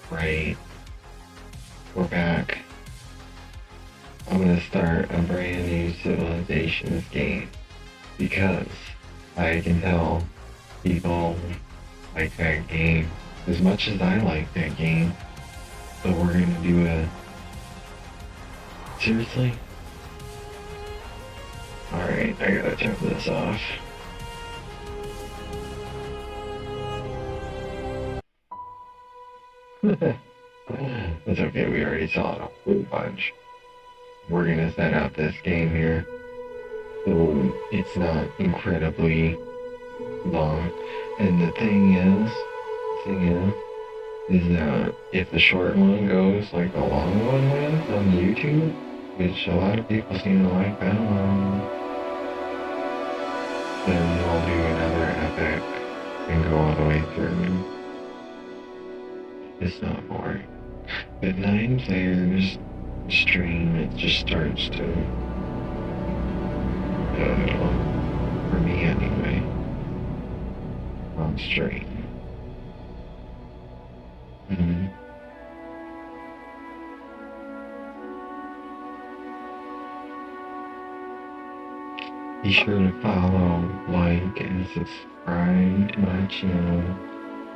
Right, we're back. I'm gonna start a brand new Civilizations game because I can tell people like that game as much as I like that game. So we're gonna do a... Seriously? Alright, I gotta turn this off. That's okay, we already saw it a whole bunch. We're gonna set up this game here so it's not incredibly long. And the thing is that if the short one goes like the long one went on YouTube, which a lot of people seem to like that one, then we'll do another epic and go all the way through. It's not boring. But 9 players stream, it just starts to go a little, for me anyway, on stream. Be sure to follow, like, and subscribe to my channel,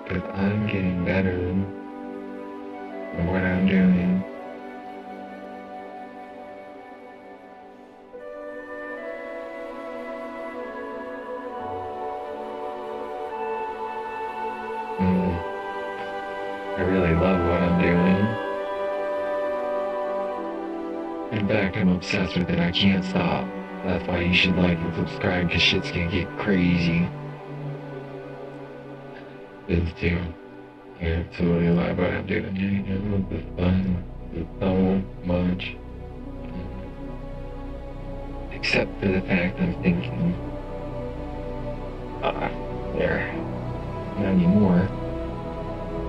because I'm getting better at what I'm doing. I really love what I'm doing. In fact, I'm obsessed with it. I can't stop. That's why you should like and subscribe, because shit's gonna get crazy. It's too. I absolutely love what I'm doing. You know, it's fun. It's so much. Except for the fact I'm thinking, there. Not anymore.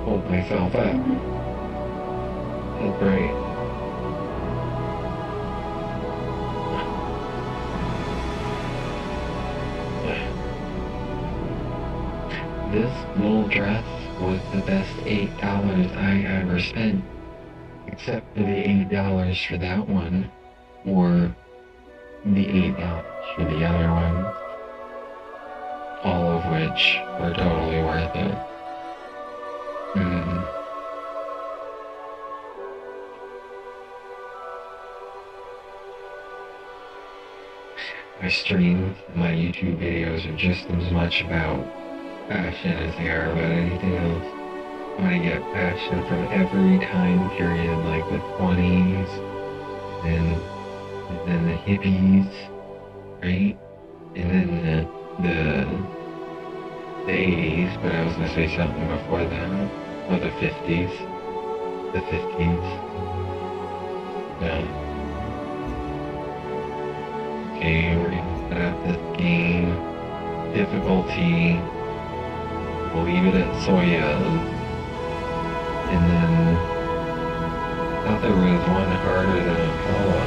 Hold myself up. That's right. This little dress was the best $8 I ever spent. Except for the $8 for that one, or the $8 for the other one. All of which were totally worth it. My streams, my YouTube videos are just as much about passion as they are about anything else. I want to get passion from every time period, like the 20s, and then the hippies, right? And then the 80s, but I was gonna say something before that, or the 50s, the 50s. Yeah. Okay, we're gonna set up this game. Difficulty, we'll leave it at Soya. And then, I thought there was one harder than Apollo.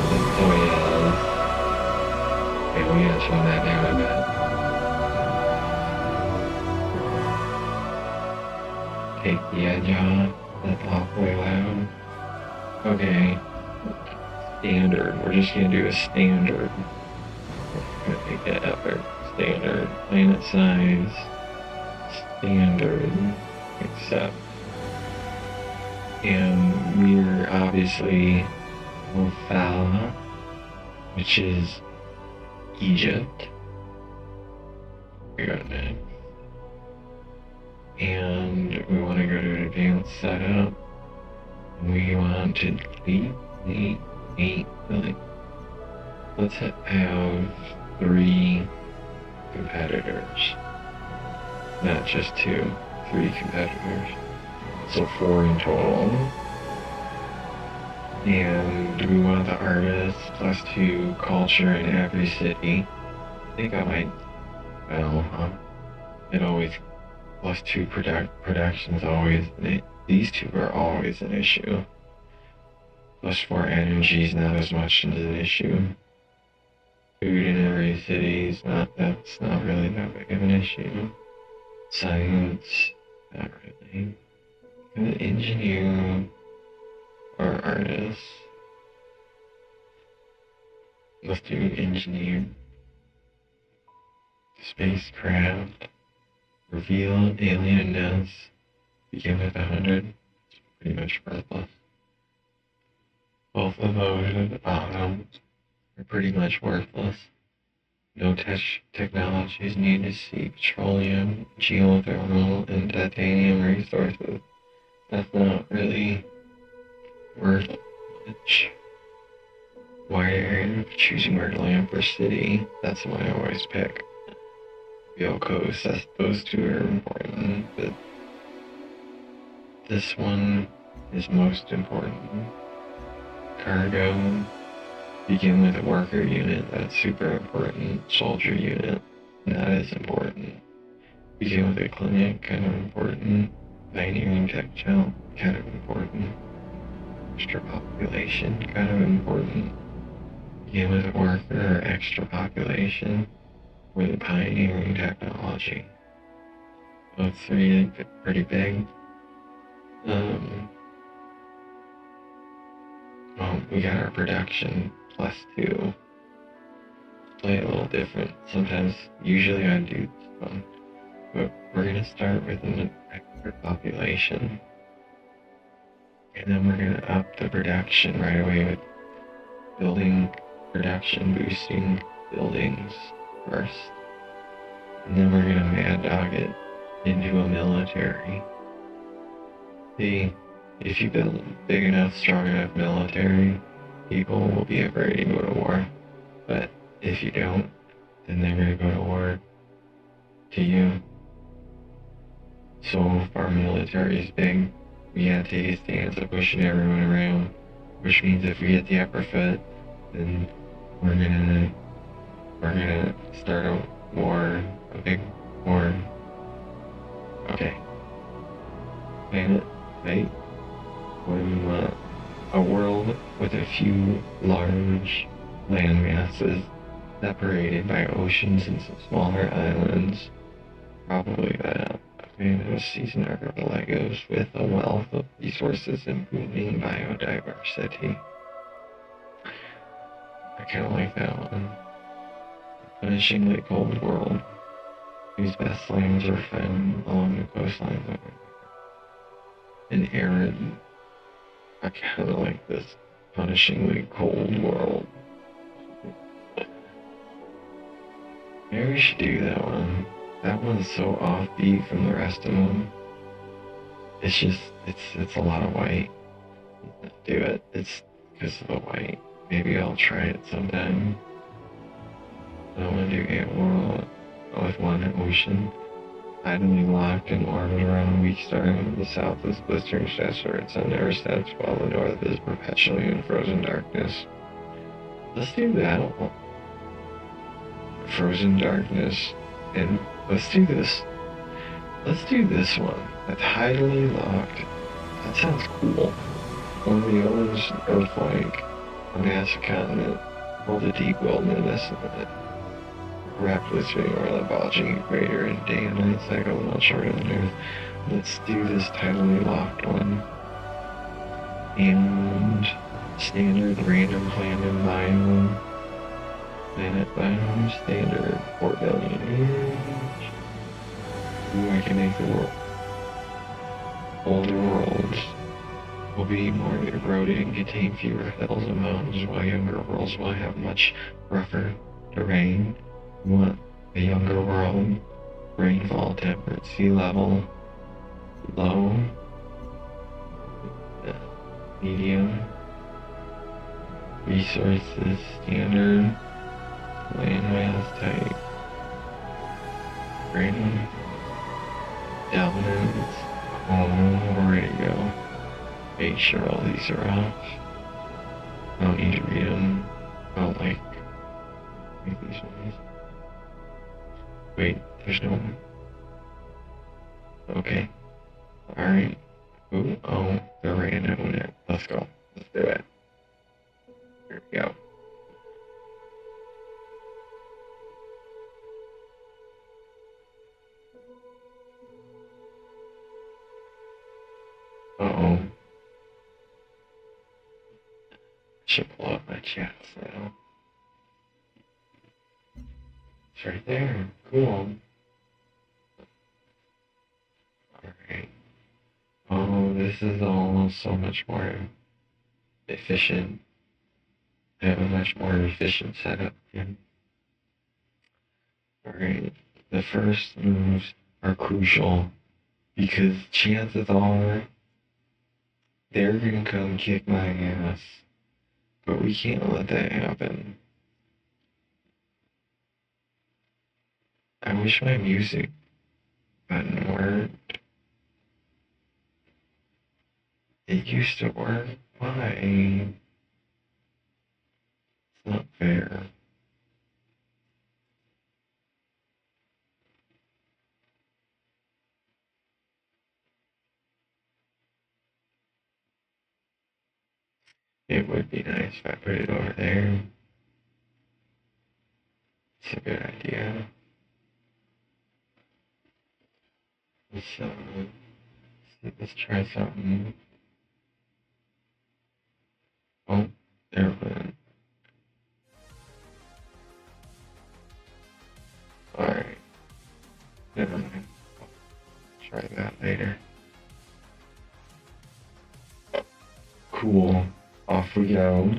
The Soya. Okay, we gotta turn that down a bit. Take the edge off. That's awfully loud. Okay. Standard. We're just gonna do a standard. We're gonna make that effort. Standard. Planet size. Standard. Accept. And we're obviously Mufala, which is Egypt. We got that. And we want to go to advanced setup. We want to delete 8. Let's have 3 competitors. Not just 2, 3 competitors. So 4 in total. And we want the artist +2 culture in every city. I think I might, it always +2 production's always, these 2 are always an issue. +4 energy is not as much an issue. Food in every city is that's not really that big of an issue. Science, not really. engineer or artist. Let's do engineer. Spacecraft. Reveal alienness. Begin with 100. It's pretty much worthless. Both of those at the bottom are pretty much worthless. No technologies needed to see petroleum, geothermal, and titanium resources. That's not really worth much. Why are you choosing where to land for city? That's what I always pick. Coast, those two are important, but this one is most important. Cargo. Begin with a worker unit, that's super important. Soldier unit, not as important. Begin with a clinic, kind of important. Pioneering textile, kind of important. Extra population, kind of important. Begin with a worker or extra population, or the pioneering technology. Both three pretty big. We got our production +2. Play a little different. Sometimes, usually I do this one, but we're gonna start with an extra population, and then we're gonna up the production right away with building production, boosting buildings first, and then we're gonna mad dog it into a military. See, if you build a big enough, strong enough military, people will be afraid to go to war. But if you don't, then they're gonna go to war to you. So if our military is big, we gotta take a stance of pushing everyone around. Which means if we get the upper foot, then we're gonna start a war, a big war. Okay. Planet, right? What do we want? A world with a few large land masses separated by oceans and some smaller islands. Probably that. Okay, there's a season arc of Legos with a wealth of resources and booming biodiversity. I kind of like that one. A punishingly cold world, whose best lands are found along the coastlines of an arid. I kind of like this punishingly cold world. Maybe we should do that one. That one's so offbeat from the rest of them. It's just, it's a lot of white. Do it. It's because of the white. Maybe I'll try it sometime. I want to do a world with one ocean. Idly locked in orbit around a weak star in the south is blistering deserts and never sets, while the north is perpetually in frozen darkness. Let's do that one. Frozen darkness. And let's do this. Let's do this one. A tidally locked. That sounds cool. One of the others, Earth-like, a massive continent, hold a deep wilderness in it. Rapidly spinning over the bulging equator in day and night cycle much shorter than Earth. Let's do this tidally locked one. And standard random planet biome. Planet biome standard 4 billion years. Ooh, I can make the world. Older worlds will be more eroded and contain fewer hills and mountains, while younger worlds will have much rougher terrain. We want a younger world, rainfall temperate, sea level low, medium, resources standard, landmass type, rating, dominance. Oh, ready to go. Make sure all these are off. I don't need to read them. I don't like these ones. Wait, there's no one. Okay. Alright. Ooh, oh, they're random it. Let's go. Let's do it. Here we go. Uh-oh. Should blow up my chat now. It's right there. Cool. Alright. Oh, this is all so much more efficient. I have a much more efficient setup here. Alright. The first moves are crucial because chances are they're gonna come kick my ass. But we can't let that happen. I wish my music button worked. It used to work. Why? It's not fair. It would be nice if I put it over there. It's a good idea. So, let's try something. Oh, there it went. Alright. Never mind. Try that later. Cool. Off we go.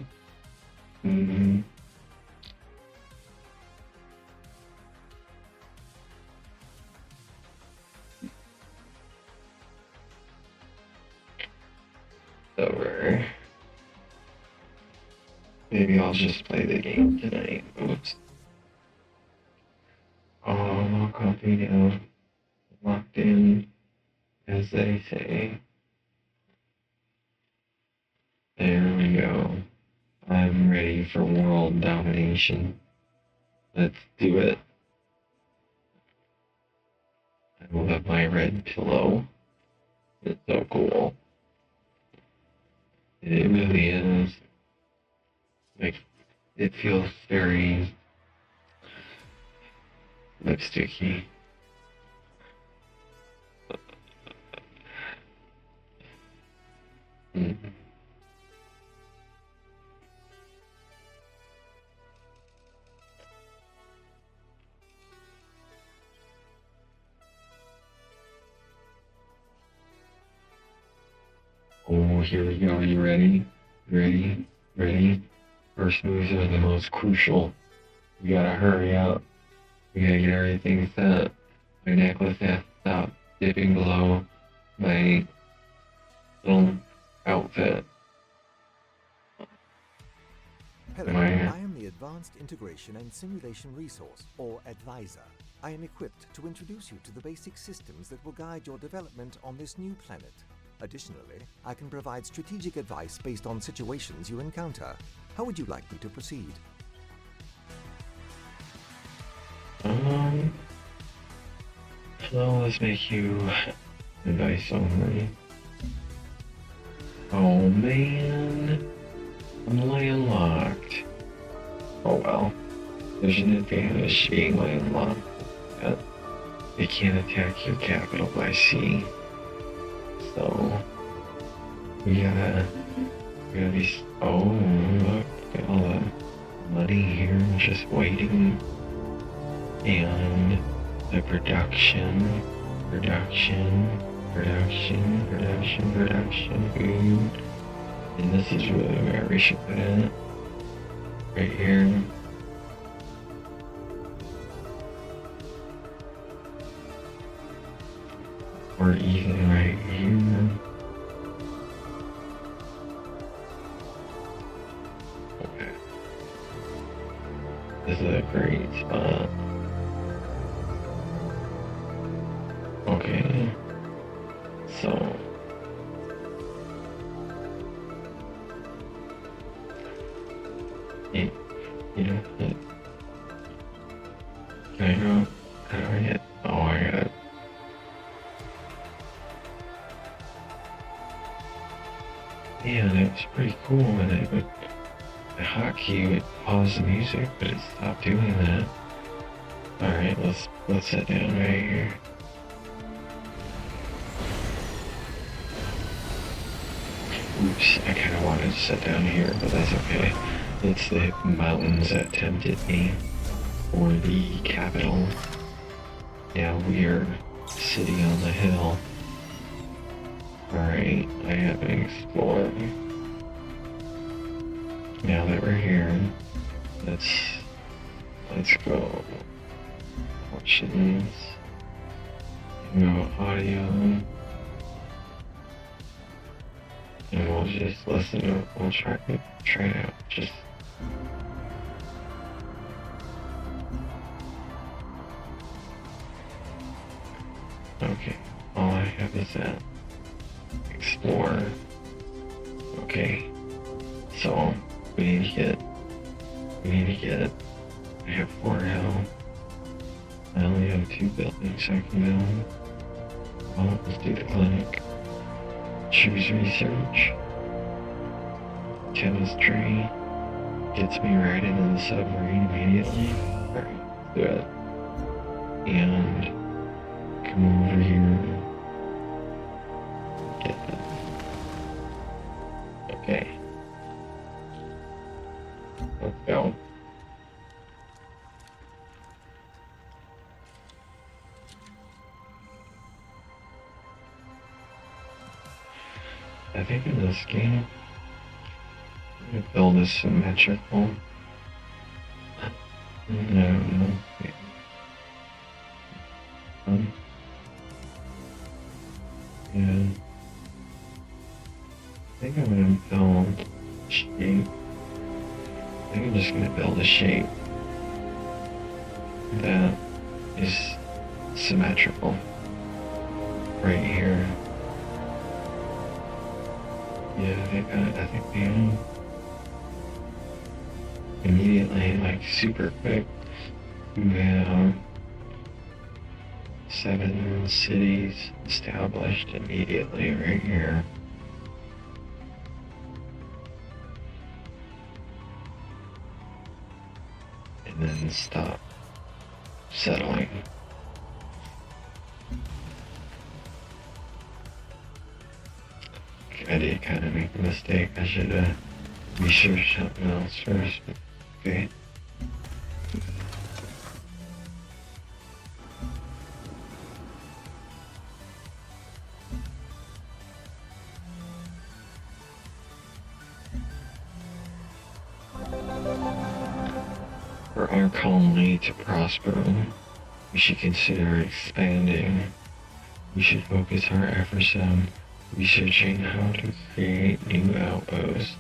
Over. Maybe I'll just play the game tonight. Oops. Oh, lock copy now. Locked in, as they say. There we go. I'm ready for world domination. Let's do it. I love my red pillow. It's so cool. It really is. Like, it feels very lipsticky. Oh, here we go. Are you ready? Ready? Ready? First moves are the most crucial. We gotta hurry up. We gotta get everything set. My necklace has to stop dipping below my little outfit. Hello, I am the Advanced Integration and Simulation Resource, or Advisor. I am equipped to introduce you to the basic systems that will guide your development on this new planet. Additionally, I can provide strategic advice based on situations you encounter. How would you like me to proceed? So let's make you advice only. Oh man, I'm landlocked. Oh well, there's an advantage to being landlocked. They can't attack your capital by sea. So we gotta be. Oh, look at all the money here just waiting, and the production, food. And this is really where we should put it. Right here. Or even right here. Okay. This is a great spot. Okay. So. You know, can I go? How do I get? Oh, I got it. Yeah, that was pretty cool when I would the hotkey would pause the music, but it stopped doing that. Alright, let's sit down right here. Oops, I kind of wanted to sit down here, but that's okay. It's the mountains that tempted me, or the capital. Now we are sitting on the hill. Alright, I haven't explored. Now that we're here, let's go. Options. Go audio. And we'll just listen to it. We'll try it out. Just okay. All I have is that explore. Okay. So we need to get I have 4 health. I only have 2 buildings I can build. Well, let's do the clinic. Choose research. Chemistry. Gets me right into the submarine immediately. Alright, let's do it. And come over here. Get that. Okay. Let's go. I think in this game, I'm gonna build a symmetrical. No. Yeah. I think I'm gonna build shape. I think I'm just gonna build a shape that is symmetrical right here. Yeah, I think they own immediately, like super quick. We have 7 cities established immediately right here. And then stop settling. I did kind of make a mistake. I should have researched something else first. But okay. For our colony to prosper, we should consider expanding. We should focus our efforts on researching how to create new outposts.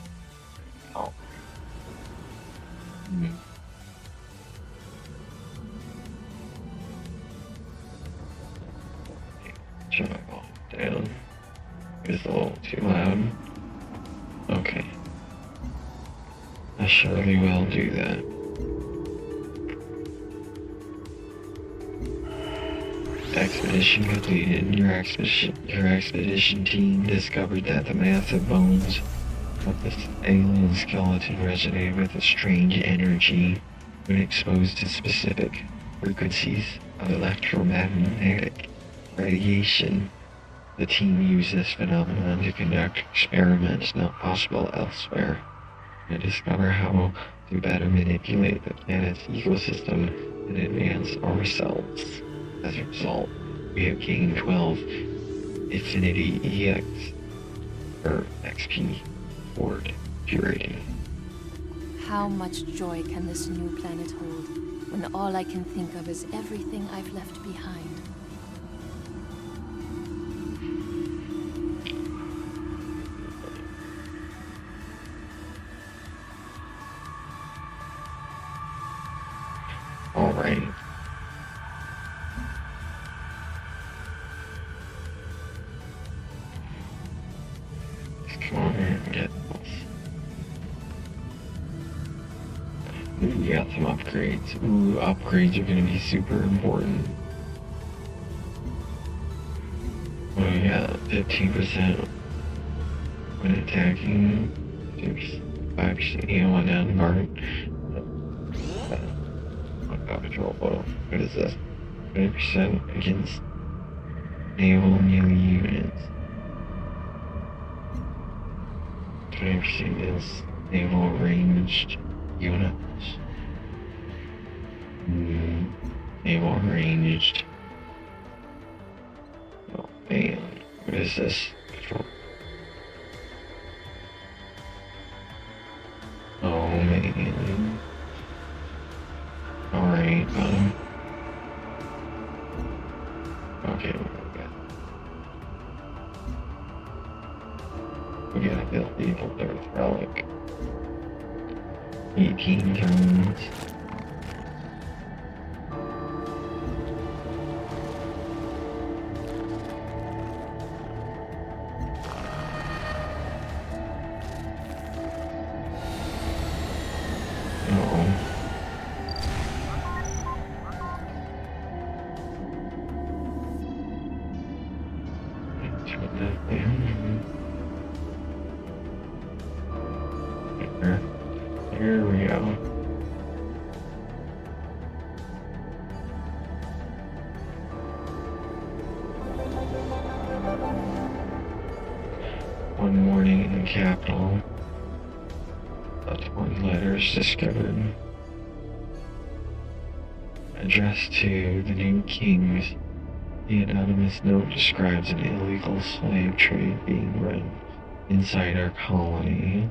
Turn my volume down. It's a little too loud. Okay. I surely will do that. Expedition completed. Your expedition team discovered that the massive bones of this alien skeleton resonated with a strange energy when exposed to specific frequencies of electromagnetic radiation. The team used this phenomenon to conduct experiments not possible elsewhere and discover how to better manipulate the planet's ecosystem and advance our results. As a result, we have gained 12 Infinity EX, or XP, Ford Purity. How much joy can this new planet hold, when all I can think of is everything I've left behind? All right. Come on here and get this. Ooh, we got some upgrades. Ooh, upgrades are gonna be super important. What do we got? 15% when attacking. 5% EO down guard. Control photo. What is this? 20% against naval melee units. I've seen is naval ranged units. Naval ranged. Oh man, what is this? Oh man. Alright, okay, we gotta build the Evil Earth Relic. 18 turns. Here we go. One morning in the capital, about 20 letters discovered, addressed to the new kings. The anonymous note describes an illegal slave trade being run inside our colony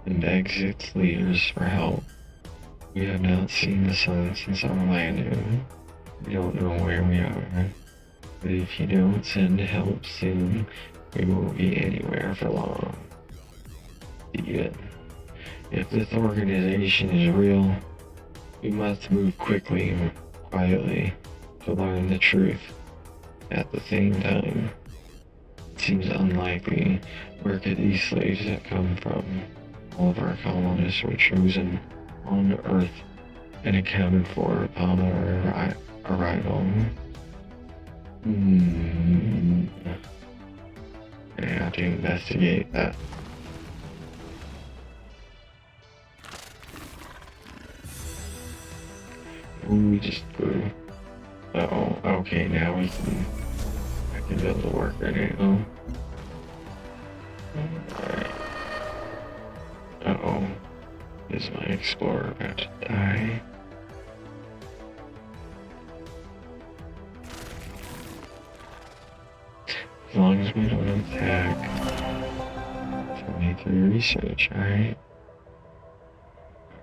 and begs its leaders for help. We have not seen the sun since our landing. We don't know where we are, but if you don't send help soon, we won't be anywhere for long. Steven, if this organization is real, we must move quickly and quietly to learn the truth. At the same time, it seems unlikely where could these slaves have come from. All of our colonists were chosen on Earth and accounted for upon our arrival. I have to investigate that. We just grew. Uh-oh, okay, now I can build a worker now. Alright. Uh-oh. Is my explorer about to die? As long as we don't attack. 23 research, alright.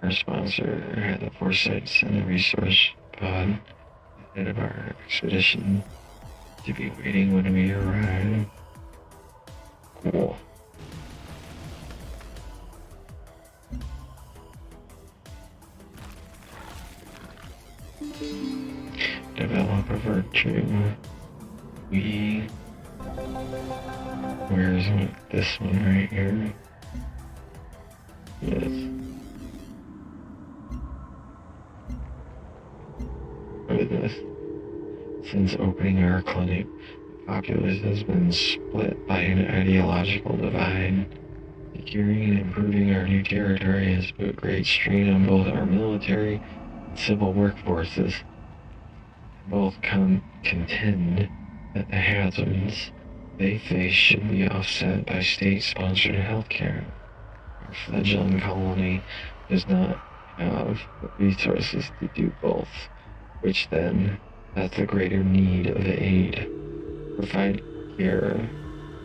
Our sponsor had the foresight to send a resource pod ahead of our expedition to be waiting when we arrive. Cool. Develop a virtue. Where is it? This one right here. Yes. What is this? Since opening our clinic, the populace has been split by an ideological divide. Securing and improving our new territory has put great strain on both our military and civil workforces. Both contend that the hazards they face should be offset by state-sponsored healthcare. Our fledgling colony does not have the resources to do both, which then has the greater need of aid. Provide care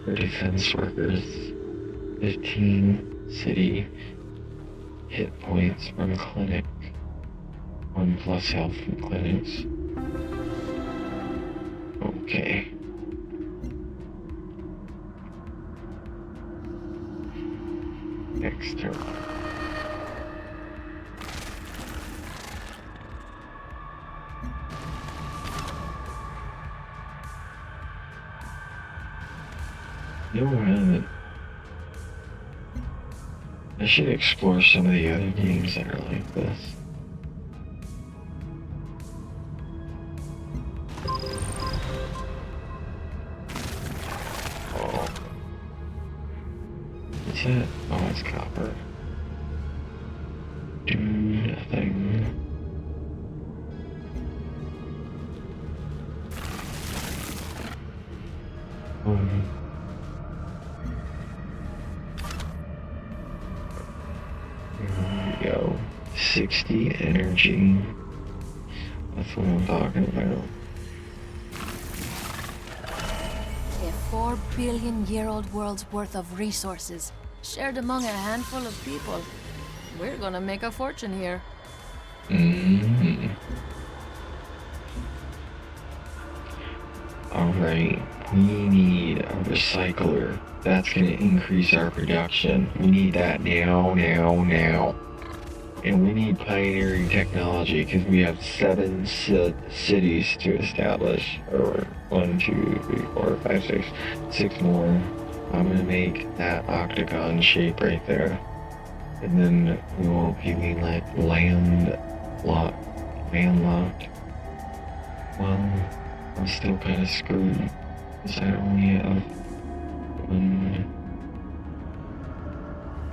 for defense workers. 15 city hit points from clinic. 1+ health from clinics. Okay. Next turn. No, I should explore some of the other games that are like this. Oh. What's that? Oh, it's copper. Do nothing. 60 energy. That's what I'm talking about. A 4 billion-year-old world's worth of resources, shared among a handful of people. We're gonna make a fortune here. Mm-hmm. Alright, we need a recycler. That's gonna increase our production. We need that now. And we need pioneering technology because we have 7 cities to establish. Or 1, 2, 3, 4, 5, 6. 6 more. I'm gonna make that octagon shape right there. And then we won't be like landlocked. Well, I'm still kind of screwed because I only have 1.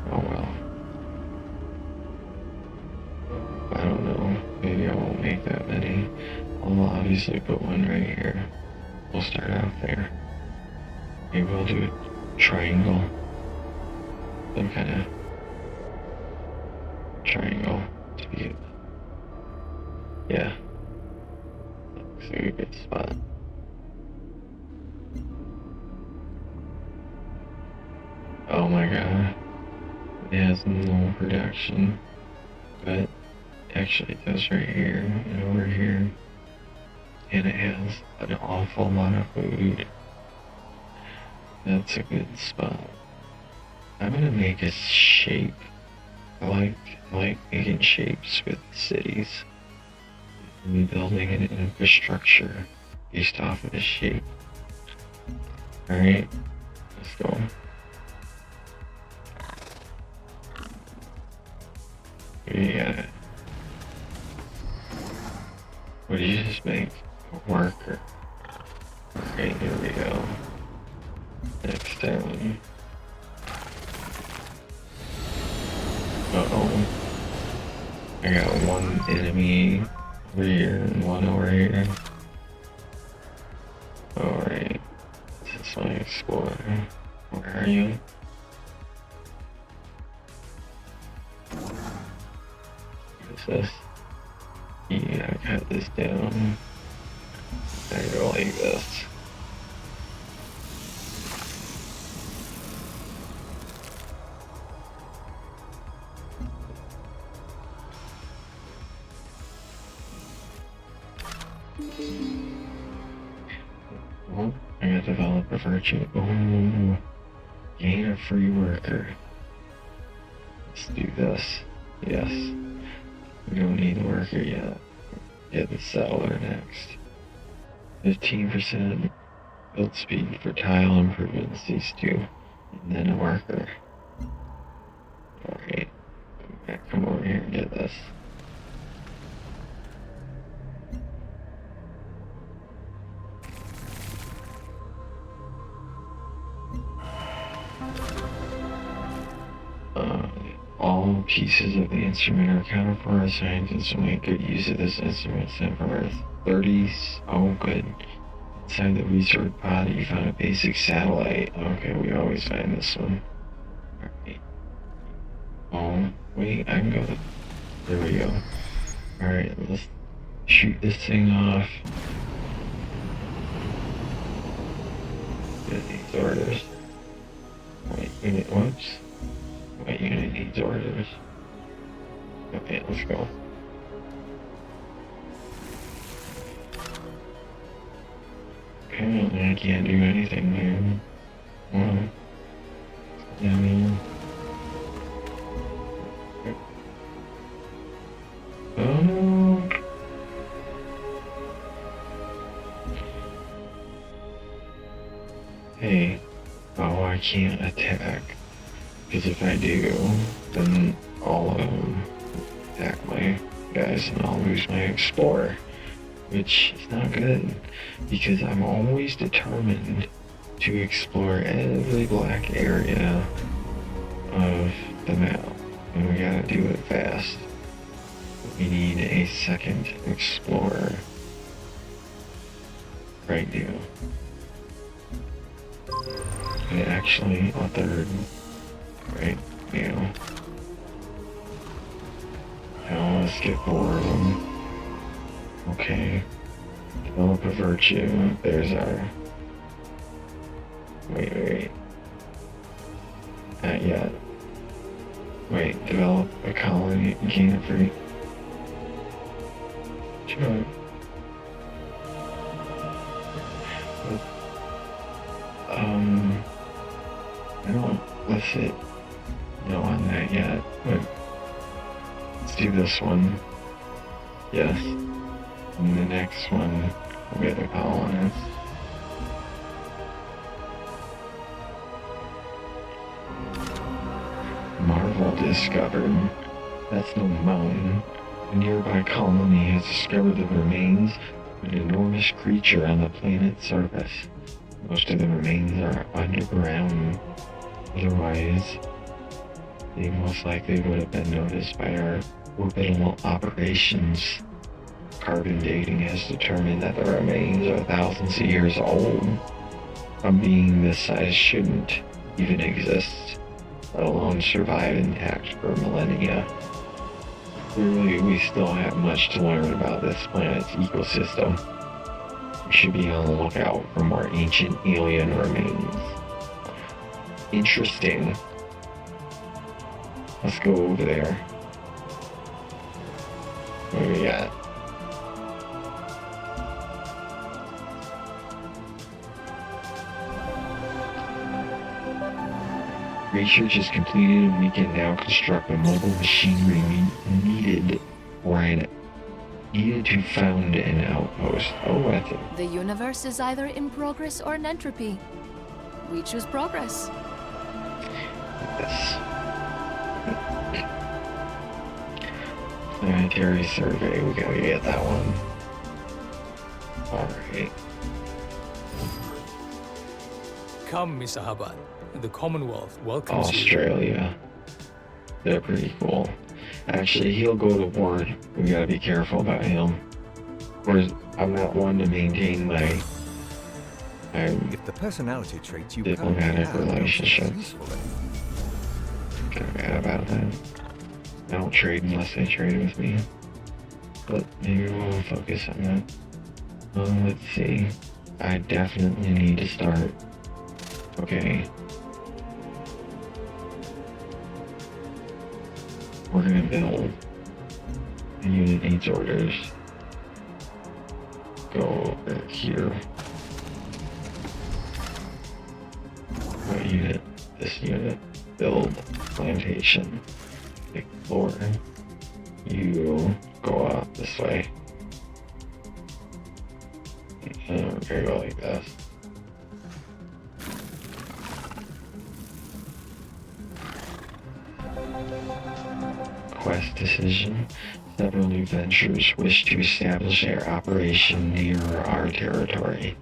Oh well. I don't know. Maybe I won't make that many. I'll obviously put 1 right here. We'll start out there. Maybe we'll do a triangle. Some kind of triangle to be it. Yeah. Looks like a good spot. Oh my god. It has no production. But actually it does right here and over here. And it has an awful lot of food. That's a good spot. I'm gonna make a shape. I like making shapes with cities. And building an infrastructure based off of the shape. Alright, let's go. Yeah. What did you just make? A worker. Okay, here we go. Next down. Uh-oh. I got 1 enemy over here and 1 over here. Alright. This is my explorer. Where are you? What is this? Yeah, I got this down. I go like this. Oh, I got developer virtue. Oh, gain a free worker. Let's do this. Yes. We don't need a worker yet. Get the settler next. 15% build speed for tile improvements, these 2. And then a worker. Alright. Come over here and get this. All pieces of the instrument are accounted for. Scientists will make good use of this instrument sent from Earth. 30s. Oh, good. Inside the research pod, you found a basic satellite. Okay, we always find this one. Alright. Oh, wait, I can go. There we go. Alright, let's shoot this thing off. Get these orders. Wait, unit, whoops. Wait, unit needs orders. Okay, let's go. Apparently I can't do anything here. Well, I mean... Oh... Hey. Oh, I can't attack. Because if I do, then all of them attack my guys and I'll lose my explorer. Which is not good, because I'm always determined to explore every black area of the map. And we gotta do it fast. We need a second explorer right now. And actually, a third right now. Now let's get 4 of them. Okay. Develop a virtue. There's our... Wait. Not yet. Wait, develop a colony. Gain a free. Sure. I don't listed no on that yet, but let's do this one. Yes. And the next one will be the colonists. Marvel discovered. That's no mountain. A nearby colony has discovered the remains of an enormous creature on the planet's surface. Most of the remains are underground. Otherwise, they most likely would have been noticed by our orbital operations. Carbon dating has determined that the remains are thousands of years old. A being this size shouldn't even exist, let alone survive intact for millennia. Clearly, we still have much to learn about this planet's ecosystem. We should be on the lookout for more ancient alien remains. Interesting. Let's go over there. What do we got? Research is completed and we can now construct the mobile machinery needed to found an outpost. Oh, I think. The universe is either in progress or in entropy. We choose progress. Yes. Planetary survey, we gotta get that one. Alright. Come, Mr. Hubbard. The Commonwealth welcomes you. Australia. They're pretty cool. Actually, he'll go to war. We gotta be careful about him. Whereas I'm not one to maintain my If the personality traits you diplomatic currently have don't relationships. seem useful, then Kind of mad about that. I don't trade unless they trade with me. But maybe we'll focus on that. Let's see. I definitely need to start. Okay. We're gonna build. The unit needs orders. Go over here. What unit? This unit. Build plantation. Explore. You go out this way. And we're gonna go like this. Quest decision. Several new ventures wish to establish their operation near our territory.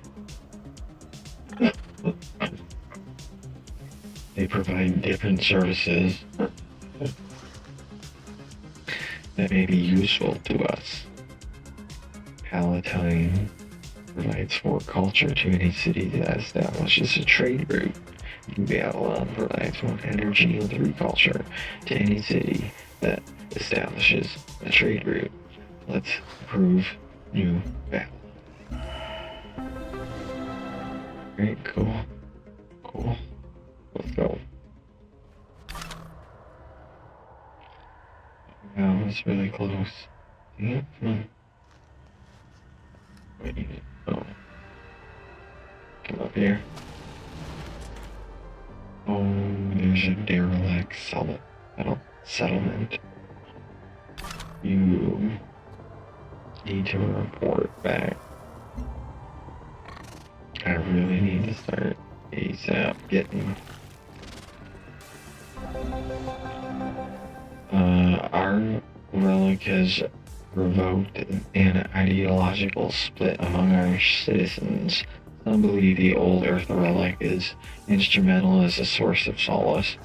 They provide different services that may be useful to us. Palatine provides for culture to any city that establishes a trade route. Babylon provides for energy and 3 culture to any city that establishes a trade route. Let's approve New Babylon. Alright, cool. Cool. Let's go. Wow, that's really close. Yeah, come on. Wait, oh. Come up here. Oh, there's a derelict settlement. You need to report back. I really need to start ASAP getting our relic has provoked an ideological split among our citizens. Some believe the old Earth relic is instrumental as a source of solace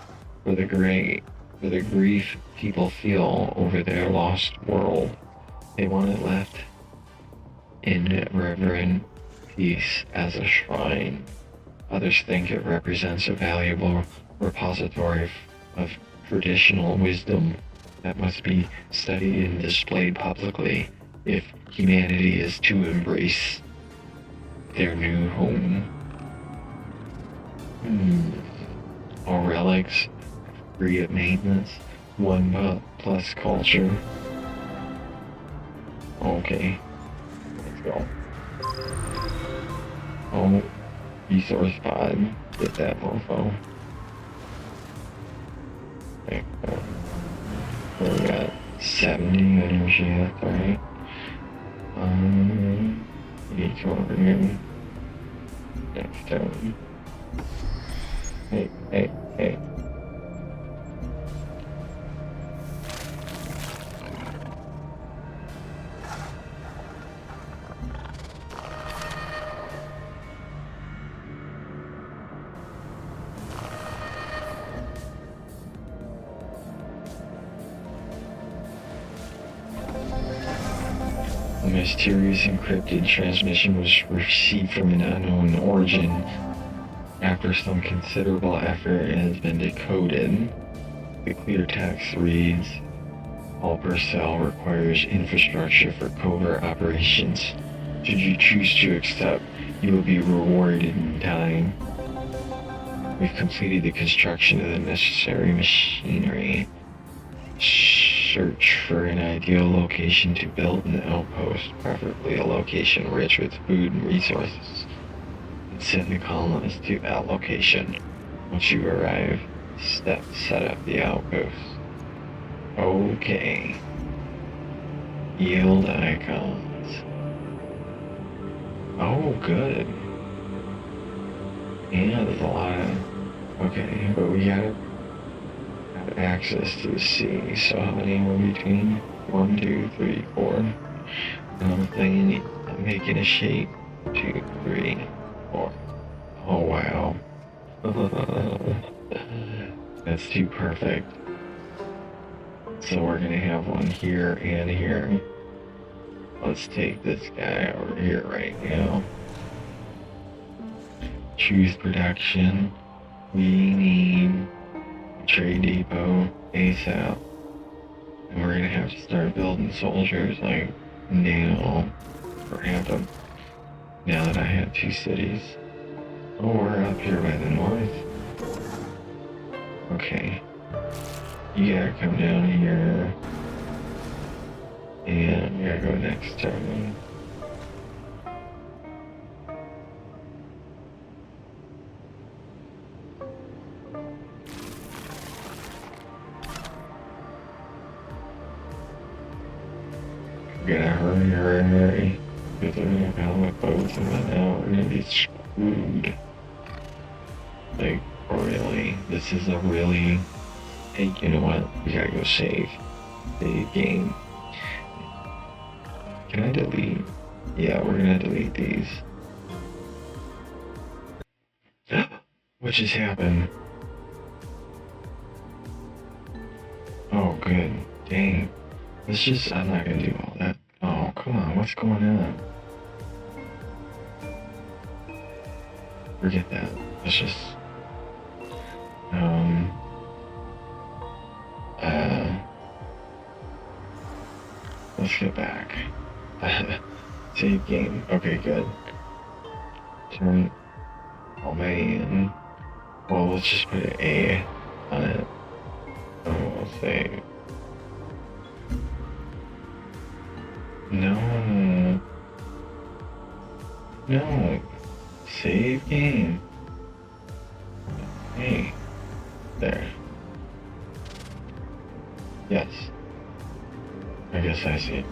for the grief people feel over their lost world. They want it left in reverent peace as a shrine. Others think it represents a valuable repository of traditional wisdom. that must be studied and displayed publicly if humanity is to embrace their new home. All relics, free of maintenance, 1+ culture. Okay, let's go. Oh, resource pod, get that mofo. Okay, we got 70 energy, that's right. Need to over here. Next turn. Hey. A mysterious encrypted transmission was received from an unknown origin. After some considerable effort, it has been decoded. The clear text reads, all personnel requires infrastructure for covert operations. Should you choose to accept, you will be rewarded in time. We've completed the construction of the necessary machinery. Search for an ideal location to build an outpost, preferably a location rich with food and resources. And send the colonists to that location. Once you arrive, set up the outpost. Okay. Yield icons. Oh, good. Yeah, there's a lot of... Okay, but we gotta have access to the sea. So how many are between? 1, 2, 3, 4. Another thing, I'm making a shape. 2, 3, 4. Oh, wow. That's too perfect. So we're gonna have one here and here. Let's take this guy over here right now. Choose production. We need a trade depot ASAP. And we're gonna have to start building soldiers like now. Or have them. Now that I have 2 cities. Oh, we're up here by the north. Okay. You gotta come down here. And you gotta go next turn. We gotta hurry. Because we're gonna have with boats and whatnot. We're gonna be screwed. Like, really. This is a really... Hey, you know what? We gotta go save. Save game. Can I delete? Yeah, we're gonna delete these. What just happened? Oh, good. Dang. Let's just... I'm not gonna do all that. Oh, come on. What's going on? Forget that. Let's just... Let's get back. Save game. Okay, good. Turn. Oh man. Well, let's just put an A on it. And we'll save. No. No. Save game. Hey. There. Yes. I guess I see it.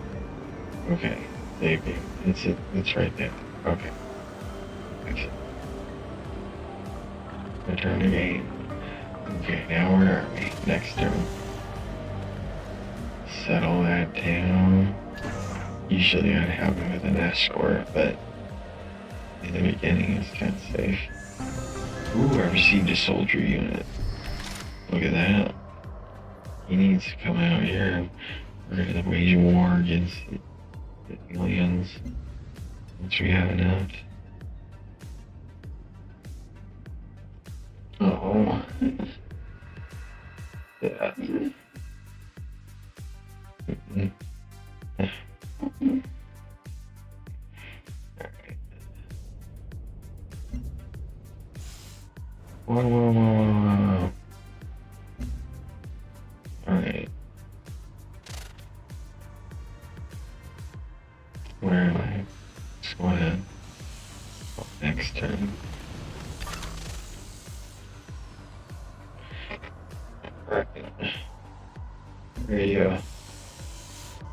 Okay. Save game. It's right there. Okay. Exit. Return to game. Okay, now where are we? Next turn. Settle that down. Usually I'd have him with an escort, but in the beginning it's kind of safe. Ooh, I received a soldier unit. Look at that. He needs to come out here. We're gonna wage a war against the aliens. Once we have enough. Oh. Yeah. whoa. Alright. Where am I? Let's go ahead. Oh, next turn. Alright. There you go.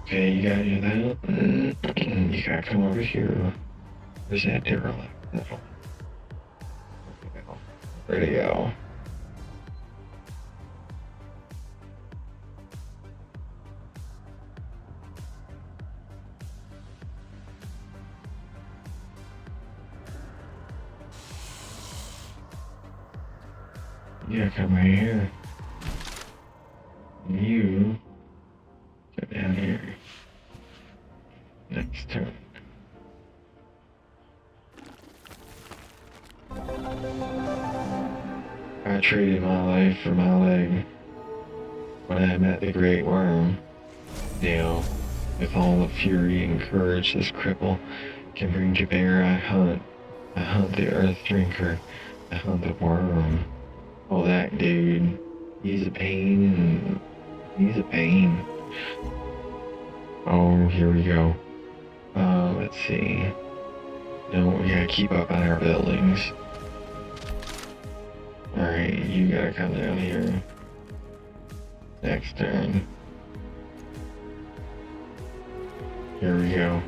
Okay, you gotta do that. You gotta come over here. Where's that derelict? No. Where'd it go? Yeah, come right here. You go down here. Next turn. I traded my life for my leg when I met the Great Worm. You know, with all the fury and courage this cripple can bring to bear, I hunt the Earth Drinker. I hunt the worm. Oh, that dude. He's a pain. He's a pain. Oh, here we go. Let's see. No, we gotta keep up on our buildings. Alright, you gotta come down here. Next turn. Here we go.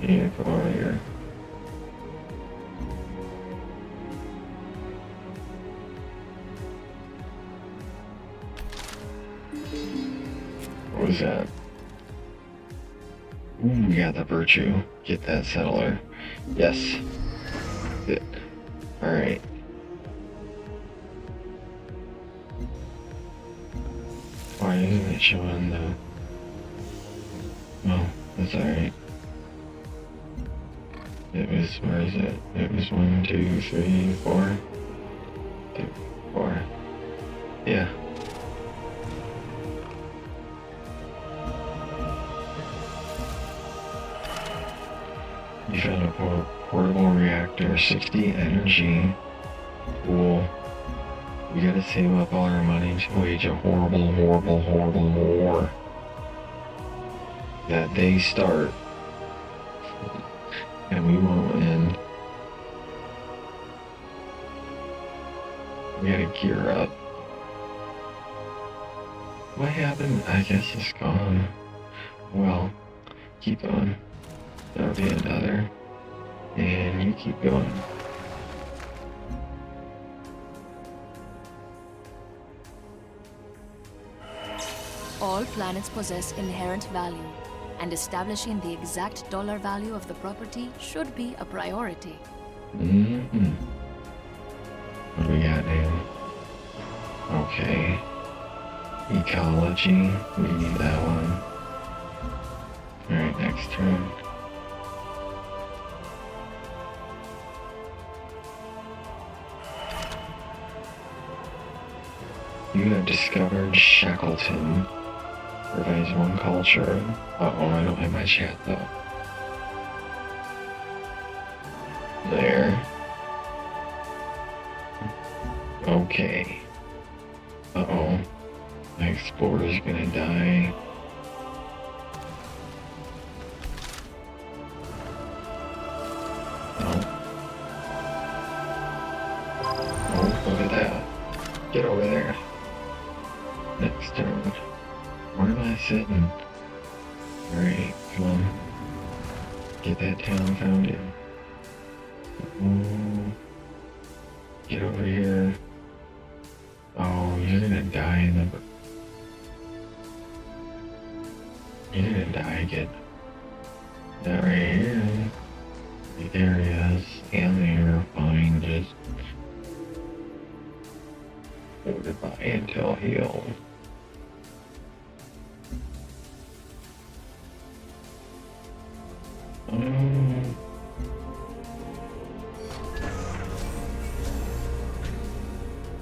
Yeah, come on here. What was that? Ooh, we got the virtue. Get that settler. Yes. Good. Alright. Why isn't it showing the... Oh, that's alright. It was, where is it? It was 1, 2, 3, 4. 2, 4. Yeah. You found a portable reactor, 60 energy. Cool. We gotta save up all our money to wage a horrible war. That they start. And we won't end. We gotta gear up. What happened? I guess it's gone. Well, keep going. That'll be another. And you keep going. All planets possess inherent value, and establishing the exact dollar value of the property should be a priority. Mm-hmm. What do we got now? Okay. Ecology. We need that one. Alright, next turn. You have discovered Shackleton. Revise one culture. Uh-oh, I don't have my chat though. There. Okay. Uh-oh. My explorer's gonna die. Oh. Oh, look at that. Get over there. Next turn. Where am I sitting? Alright, come on. Get that town founded. Ooh. Get over here. Oh, you're gonna die in the... You're gonna die again. That right here. There he is. And there. Fine, just... hold it by until healed.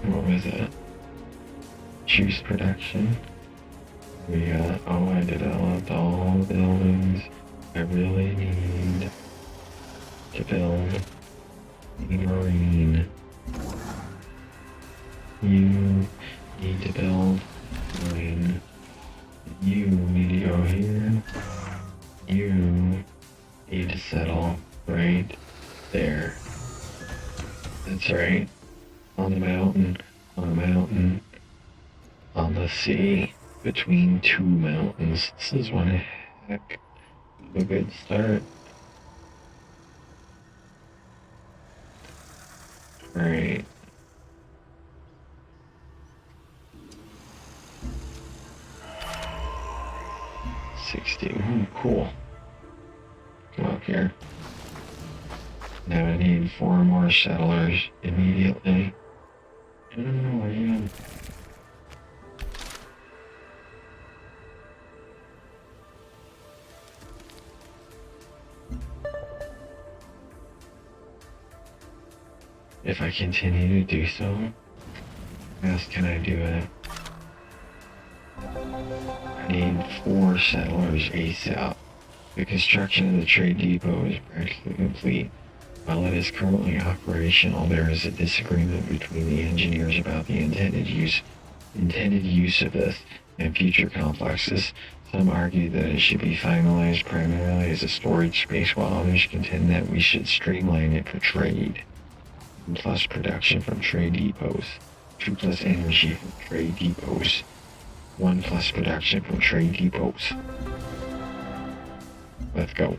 What was it? Choose production. We got, oh, I developed all the buildings. I really need to build a marine. You need to build a marine. You need to go here. You need to settle right there. That's right. On the mountain, on the sea, between two mountains. This is one heck of a good start. Alright. Cool. Come up here. Now I need 4 more settlers immediately. I don't know where I am. If I continue to do so, how else can I do it? I need 4 settlers ASAP. The construction of the trade depot is practically complete. While it is currently operational, there is a disagreement between the engineers about the intended use of this and future complexes. Some argue that it should be finalized primarily as a storage space, while others contend that we should streamline it for trade. 1 plus production from trade depots. 2 plus energy from trade depots. 1 plus production from trade depots. Let's go.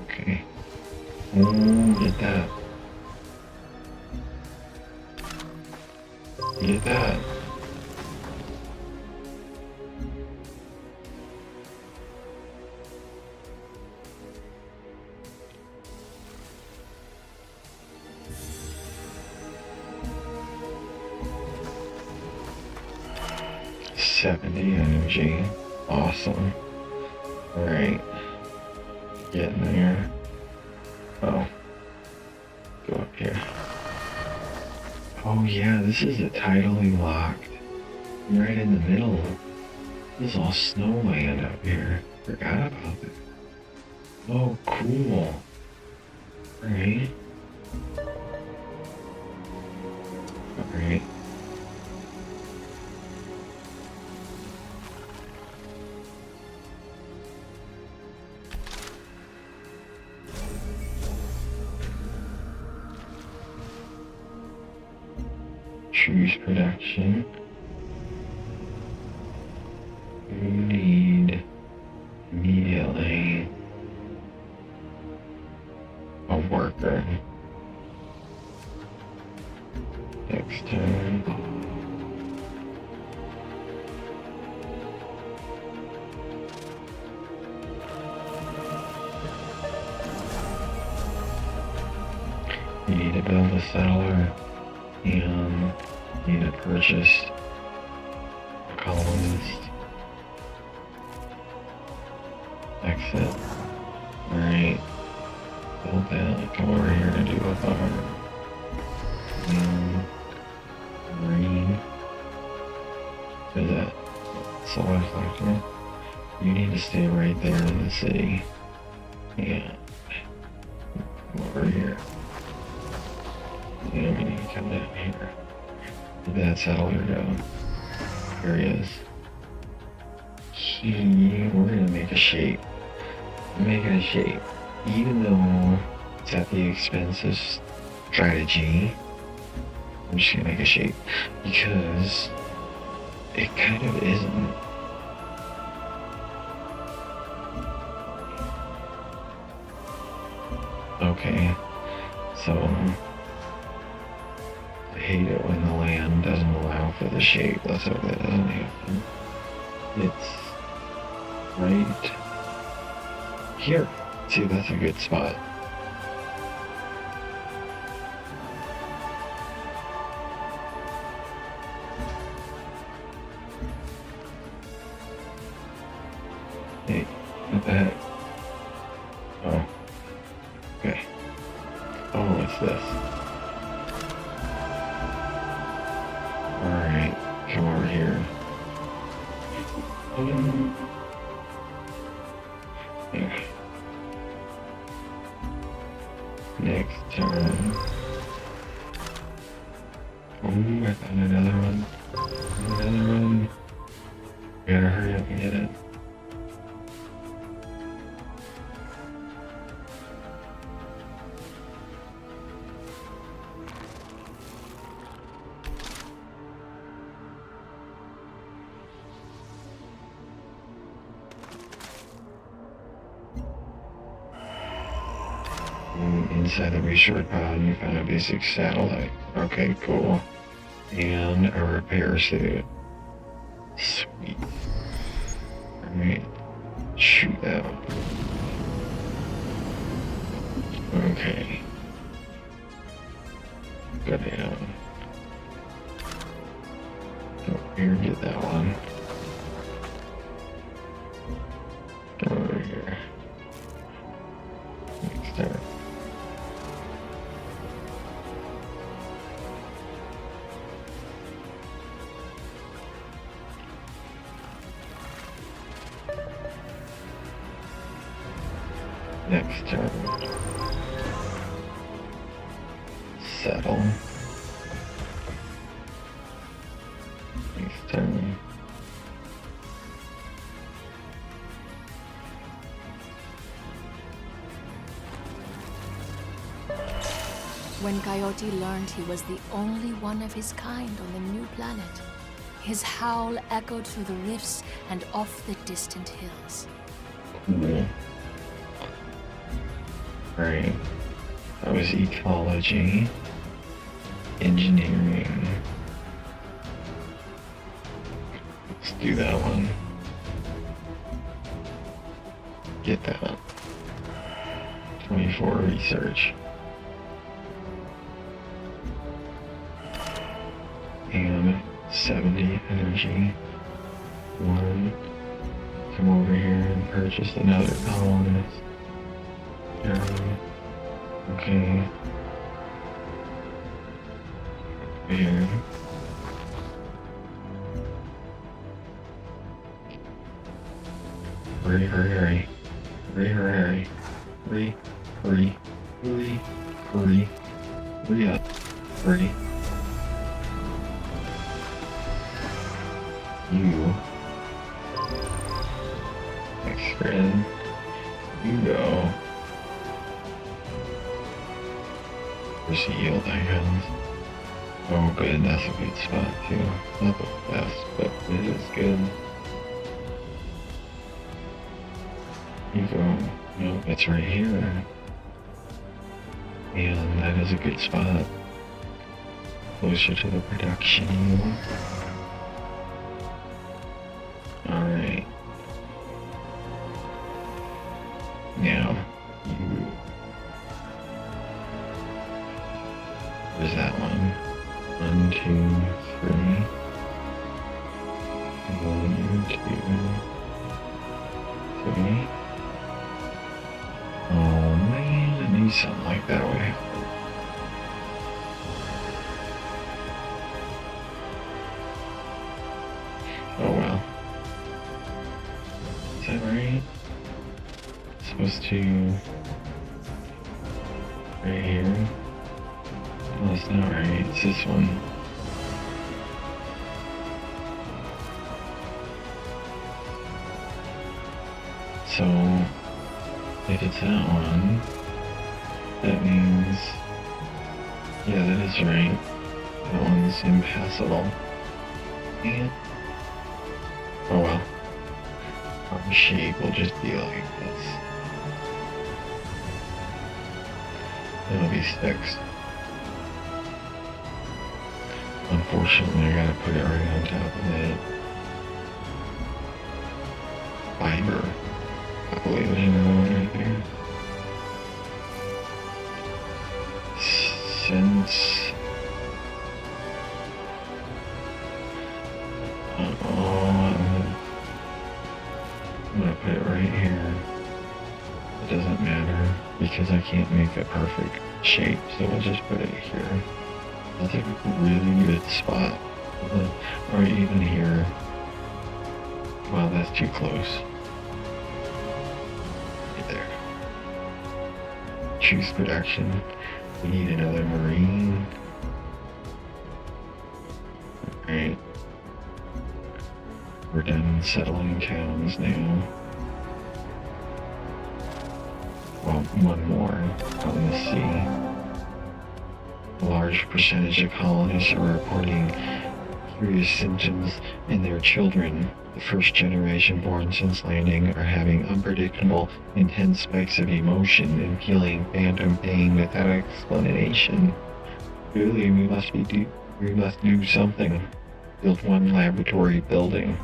Okay. Get that. Get that. $70 energy. Awesome. Alright. Getting there. Oh. Go up here. Oh yeah, this is a tidally locked. Right in the middle. This is all snowland up here. Forgot about it. Oh, cool. Alright. Alright. Choose production. We need immediately a worker. Next turn. We need to build a settler and need to purchase a colonist. Exit. Alright. Build that. Come over here to do a farm. And marine. What is that? Solar factor. You need to stay right there in the city. And come over here. Yeah, we need to come down here. Maybe that settler go. Here he is. We're gonna make a shape. Making a shape. Even though it's at the expense of strategy, I'm just gonna make a shape. Because it kind of isn't. Okay. So I hate it when the land doesn't allow for the shape. Let's hope that doesn't happen. It's right here. See, that's a good spot. Hey, what the heck? Oh. Okay. Oh, what's this? Alright, come over here. Okay. Next turn. Oh, I found another one. Another one. Gotta hurry up and get it. Inside the research pod, you found a basic satellite. Okay, cool. And a repair suit. Sweet. Alright. Shoot that one. Okay. Go down. Go here, get that one. Go over here. Next turn. Next turn. Settle. Next turn. When Coyote learned he was the only one of his kind on the new planet, his howl echoed through the rifts and off the distant hills. Cool. Right. That was ecology. Engineering. Let's do that one. Get that. 24 research. And 70 energy. One. Come over here and purchase another colonist. Okay. Here. Hurry, hurry, hurry. Hurry, hurry, hurry. Hurry, hurry, hurry, hurry. Hurry up. Hurry. You. Next friend. You go. Where's the yield icons? Oh good, that's a good spot too. Not the best, but it is good. You go, no, it's right here. And that is a good spot. Closer to the production yield. Alright. Now, you. Where's that one? 1, 2, 3. 1, 2, 3. Oh man, I need something like that way. Oh well. Is that right? Supposed to... right here? Well, it's not right, it's this one. So, if it's that one, that means, yeah, that is right. That one's impassable. And, oh well. Our shape will just be like this. It'll be fixed. Unfortunately, I gotta put it right on top of that fiber. I believe there's another one right there. Since... I'm gonna put it right here. It doesn't matter because I can't make a perfect shape, so we'll just put it here. That's a really good spot. Or even here. Wow, that's too close. Right there. Choose production. We need another marine. Alright. We're done settling towns now. Well, one more on the sea. A large percentage of colonists are reporting serious symptoms in their children. The first generation born since landing are having unpredictable, intense spikes of emotion and feeling phantom pain without explanation. Clearly, we must do something. Build one laboratory building.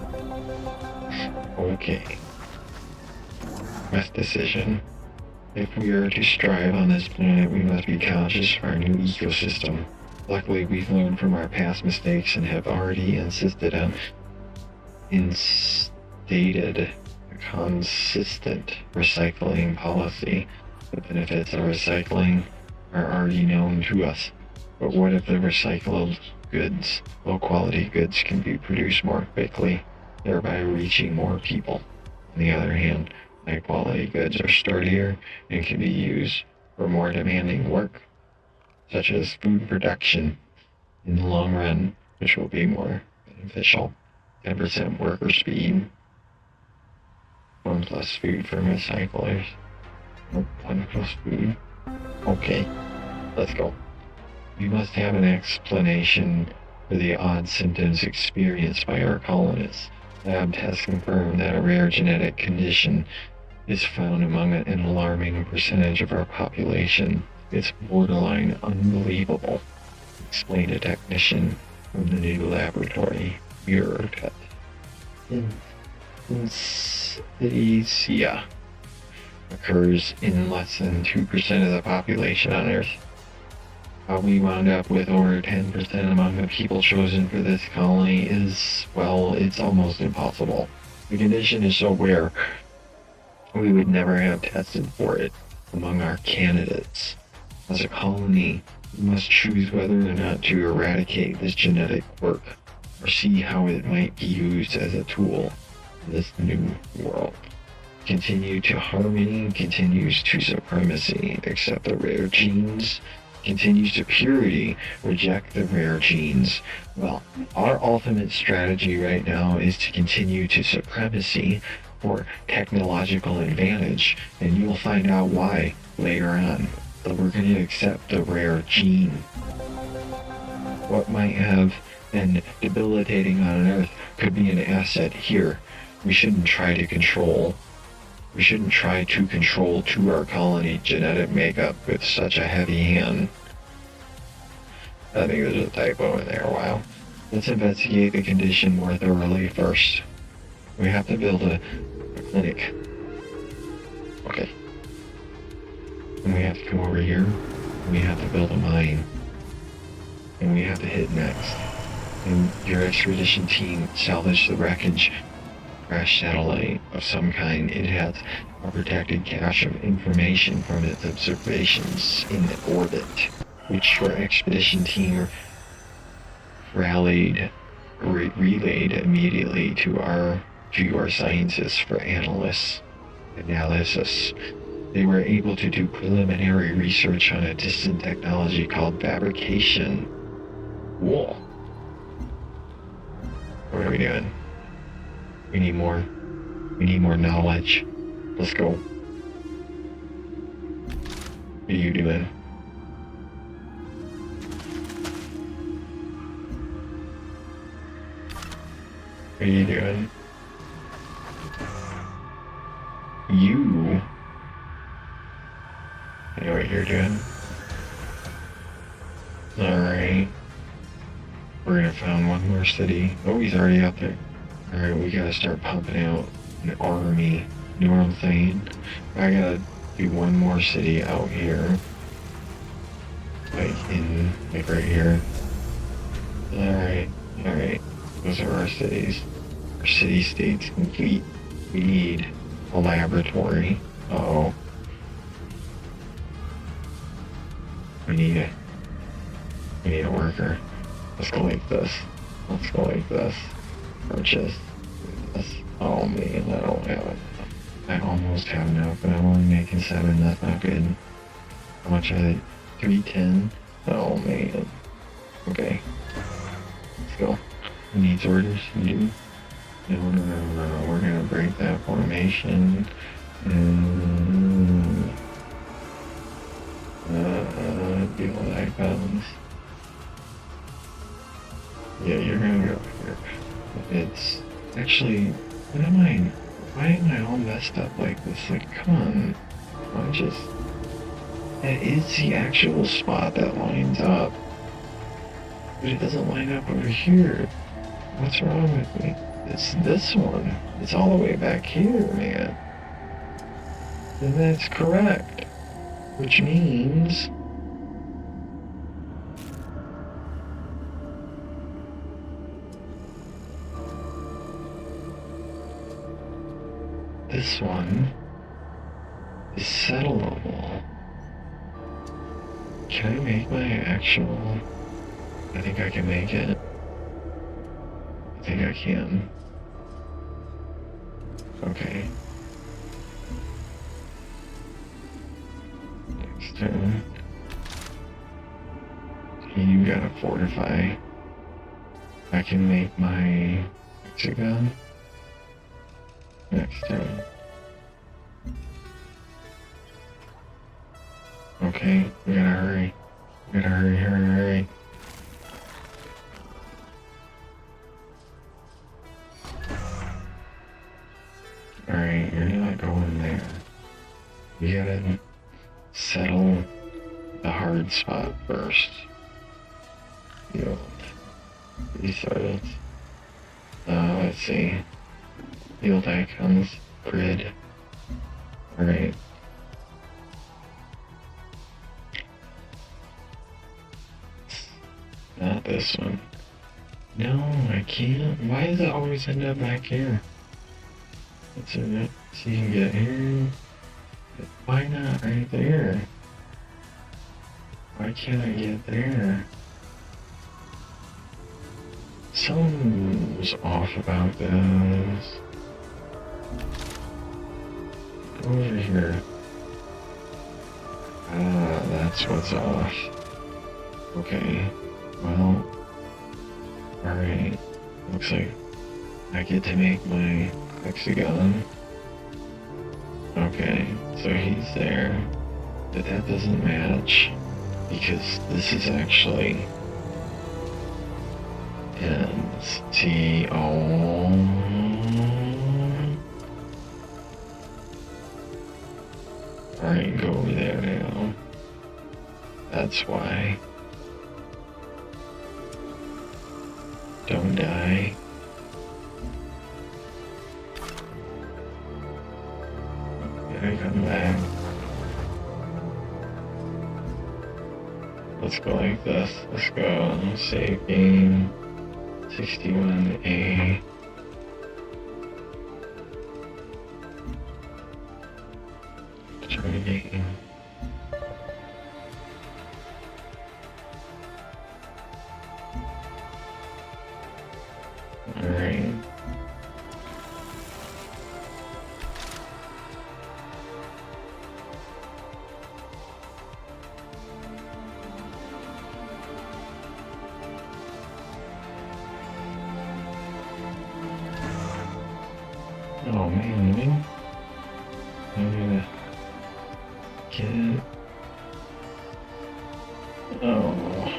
Okay. Best decision. If we are to strive on this planet, we must be conscious of our new ecosystem. Luckily, we've learned from our past mistakes and have already instated a consistent recycling policy. The benefits of recycling are already known to us. But what if the recycled goods, low-quality goods, can be produced more quickly, thereby reaching more people? On the other hand, high-quality goods are sturdier and can be used for more demanding work, such as food production in the long run, which will be more beneficial. 10% worker speed. 1 plus food for recyclers. 1 plus food. Okay, let's go. We must have an explanation for the odd symptoms experienced by our colonists. Lab tests confirm that a rare genetic condition is found among an alarming percentage of our population. It's borderline unbelievable, explained a technician from the new laboratory, Bureaucrat. Synesthesia occurs in less than 2% of the population on Earth. How we wound up with over 10% among the people chosen for this colony is, well, it's almost impossible. The condition is so rare, we would never have tested for it among our candidates. As a colony, we must choose whether or not to eradicate this genetic quirk, or see how it might be used as a tool in this new world. Continue to harmony, continues to supremacy, accept the rare genes, continues to purity, reject the rare genes. Well, our ultimate strategy right now is to continue to supremacy for technological advantage, and you'll find out why later on. But we're going to accept the rare gene. What might have been debilitating on Earth could be an asset here. We shouldn't try to control to our colony genetic makeup with such a heavy hand. I think there's a typo in there. Wow. Let's investigate the condition more thoroughly first. We have to build a clinic. Okay. And we have to come over here. We have to build a mine. And we have to hit next. And your expedition team salvaged the wreckage. Crash satellite of some kind. It has a protected cache of information from its observations in orbit, which your expedition team relayed immediately to your scientists for analysis. They were able to do preliminary research on a distant technology called fabrication. Cool. What are we doing? We need more knowledge. Let's go. What are you doing? What are you doing? You. I know what you're doing. Alright. We're gonna find one more city. Oh, he's already out there. Alright, we gotta start pumping out an army. You know what I'm saying? I gotta do one more city out here. Like right here. Alright. Those are our cities. Our city-states complete. We need a laboratory. Uh-oh. We need a worker. Let's go like this. Let's go like this. Purchase. This. Oh man, I don't have enough. I almost have enough, but I'm only making 7. That's not good. How much are they? 310. Oh man. Okay. Let's go. Who needs orders? You do? No. We're gonna break that formation. And deal with icons. Yeah, you're gonna go here. It's actually, why am I all messed up like this? Like, come on. That is the actual spot that lines up. But it doesn't line up over here. What's wrong with me? It's this one. It's all the way back here, man. And that's correct. Which means this one is settleable. Can I make my actual... I think I can make it. I think I can. Okay. Next turn. You gotta fortify. I can make my hexagon. Next turn. Okay, we gotta hurry. We gotta hurry. Alright, you're not going there. You gotta settle the hard spot first. Yield. Restart it. Let's see. Field icons. Grid. Alright. Not this one. No, I can't. Why does it always end up back here? That's it. So you can get here. Why not right there? Why can't I get there? Something's off about this. Go over here. Ah, that's what's off. Okay. Well, alright. Looks like I get to make my hexagon. Okay, so he's there. But that doesn't match because this is actually NCO. Alright, go over there now. That's why. Don't die. Gotta come back. Let's go like this. Let's go. Save game. 61A. Try game. Alright. Oh man, I'm gonna get... Oh.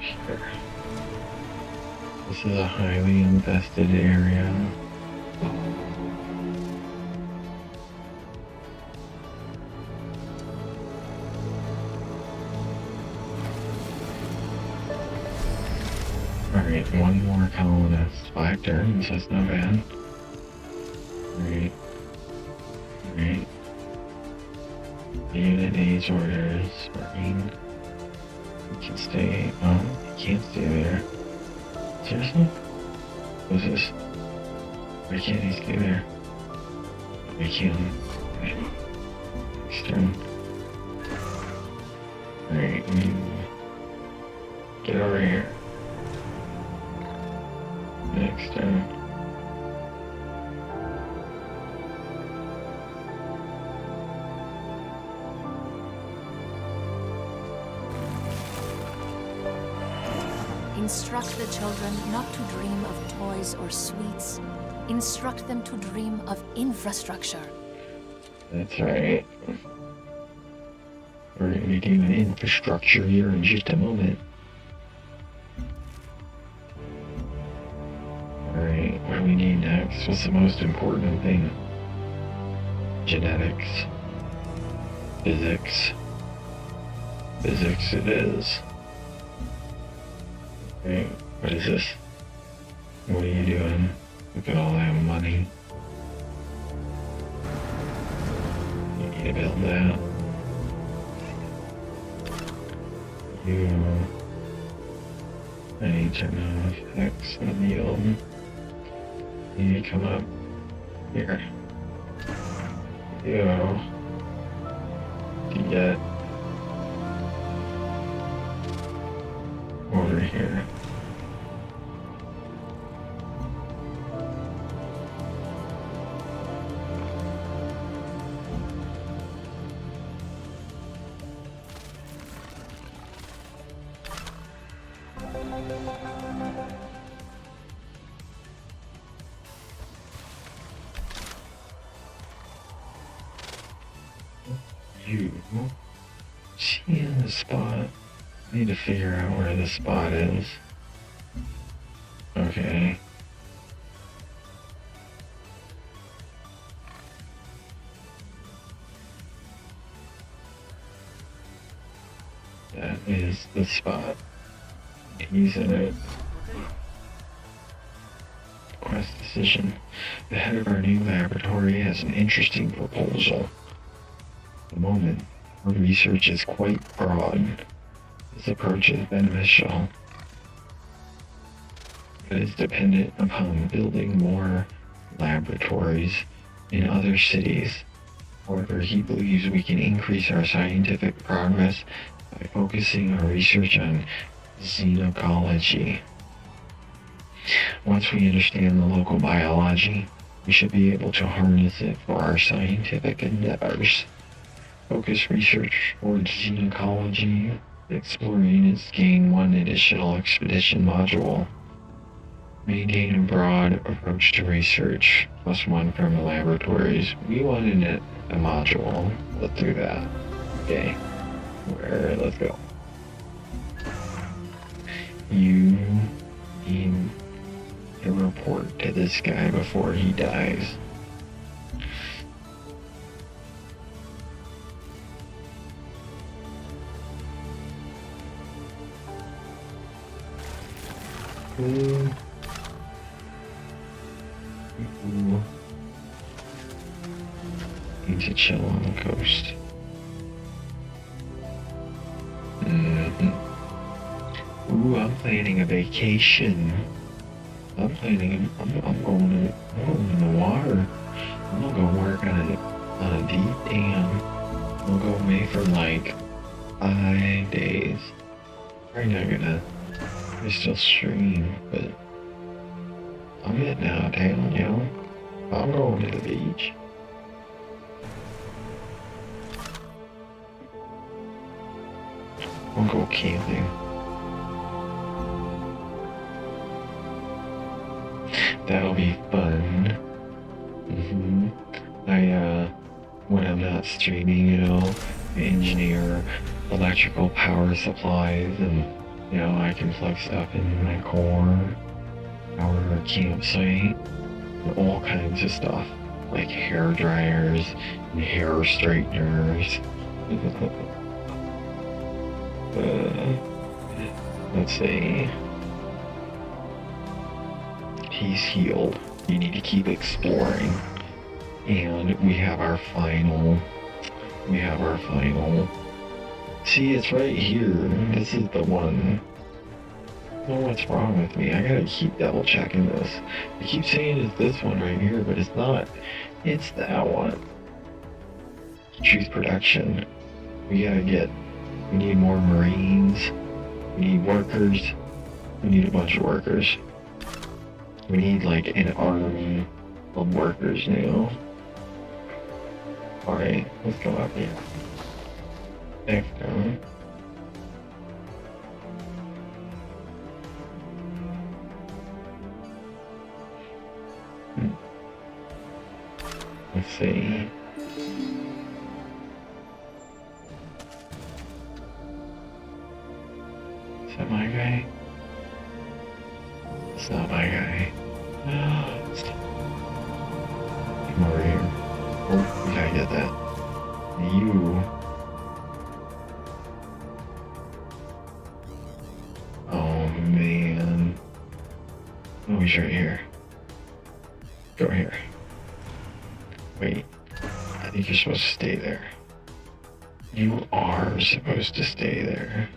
Sure. This is a highly infested area. Alright, one more colonist. 5 turns, that's not bad. Alright. Alright. Unit needs orders. Marine. You can stay. Oh, you can't stay there. Seriously? What's this? Why can't he stay there? We can. Okay. Next turn. Get over here. Next turn. Instruct the children not to dream of toys or sweets. Instruct them to dream of infrastructure. That's right. We're going to be doing infrastructure here in just a moment. Alright, what do we need next? What's the most important thing? Genetics. Physics. Physics it is. Okay, what is this? What are you doing? Look at all that money. You need to build that. I need to know X and yield. You need to come up here. To get over here. You see in the spot. I need to figure out where the spot is. Okay. That is the spot. He's in it. Quest decision. The head of our new laboratory has an interesting proposal. At the moment, our research is quite broad. This approach is beneficial, but is dependent upon building more laboratories in other cities. However, he believes we can increase our scientific progress by focusing our research on xenocology. Once we understand the local biology, we should be able to harness it for our scientific endeavors. Focus research towards xenocology. Exploring is gain one additional expedition module. Maintain a broad approach to research, +1 from the laboratories. We wanted a module. Let's do that. Okay. Let's go. You need to report to this guy before he dies. Ooh. Need to chill on the coast. Ooh, I'm planning a vacation. I'm going in the water. I'm gonna go work on a deep dam. I'm gonna go away for like 5 days. Probably not gonna. I still stream, but I'm getting out of town, you know? I'm going to the beach. I'll go camping. That'll be fun. When I'm not streaming, you know, I engineer electrical power supplies and you know, I can plug stuff in my core, power a campsite, and all kinds of stuff, like hair dryers and hair straighteners. Let's see. He's healed. You need to keep exploring. And we have our final. See, it's right here. This is the one. I don't know what's wrong with me. I gotta keep double checking this. I keep saying it's this one right here, but it's not. It's that one. Choose production. We need more Marines. We need workers. We need a bunch of workers. We need like an army of workers now. Alright, let's go up here. Next time. Let's see. Is that my guy? It's not my guy. Come over here. Oh, we gotta get that. You. Oh man. Oh, he's right here. Go here. Wait. I think you're supposed to stay there. You are supposed to stay there.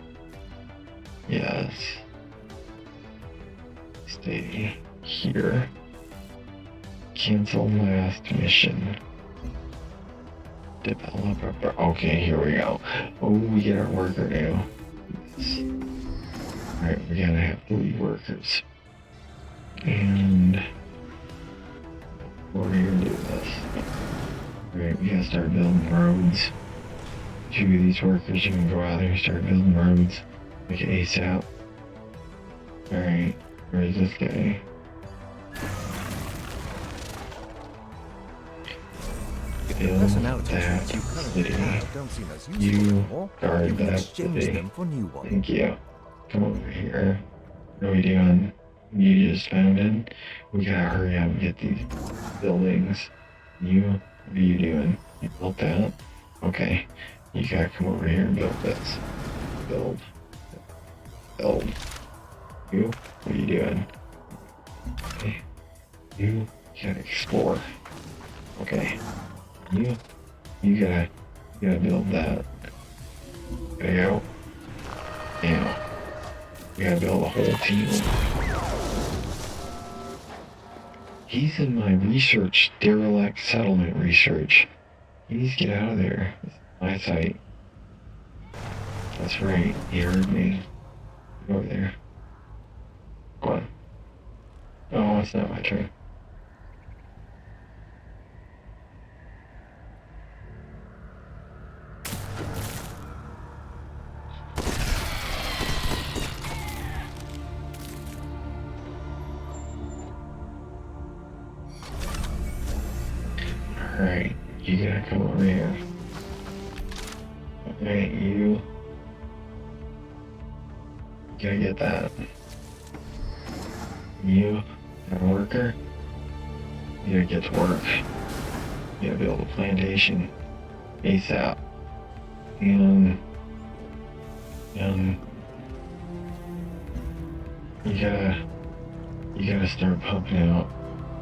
Yes. Stay here. Cancel last mission. Developer. Okay, here we go. Oh, we get our worker now. Yes. Alright, we gotta have 3 workers. And we're gonna do this. Alright, we gotta start building roads. 2 of these workers are gonna go out there and start building roads. Like ASAP. Alright, where's this guy? Build that city. You guard that city. Thank you. Come over here. What are we doing? You just found it. We gotta hurry up and get these buildings. You, what are you doing? You built that? Okay. You gotta come over here and build this. Build. Build. You, what are you doing? Okay. You gotta explore. Okay. You gotta build that. Gotta go. Yeah. You gotta build a whole team. He's in my research, derelict settlement research. He needs to get out of there. This is my site. That's right, he heard me. Go over there. Go on. Oh, it's not my turn. Alright, you gotta come over here. Alright, you gotta get that. You, a worker, you gotta get to work. You gotta build a plantation ASAP. And you gotta start pumping out.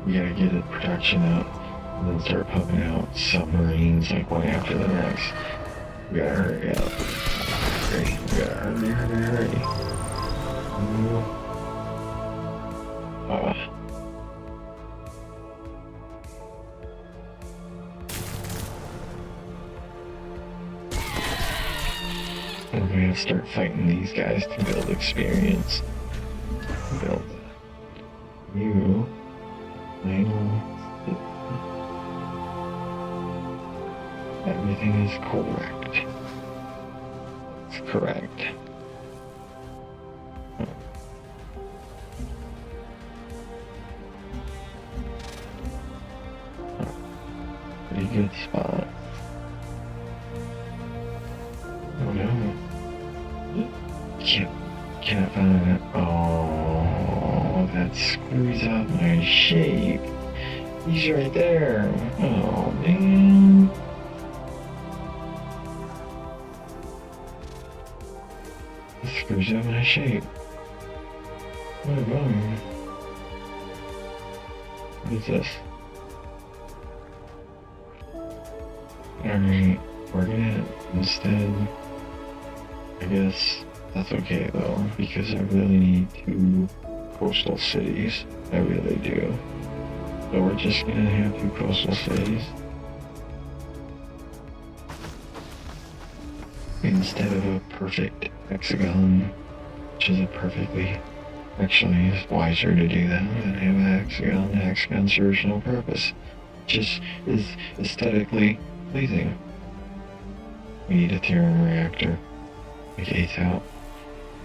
You gotta get the production up. And then start pumping out submarines like one after the next. We gotta hurry up. Hurry, we gotta hurry. We're gonna have to start fighting these guys to build experience. Build that. You, everything is correct. It's correct. Pretty good spot. Oh no. Can't find it. Oh, that screws up my shape. He's right there. Oh man. Screws up my shape. What a bummer. What is this? Alright, we're gonna instead, I guess that's okay though, because I really need 2 coastal cities. I really do. So we're just gonna have 2 coastal cities. Instead of a perfect hexagon which is a perfectly... Actually, it's wiser to do that than have a hexagon. The hexagon serves no purpose. Just is aesthetically pleasing. We need a Therium reactor. The gate's out.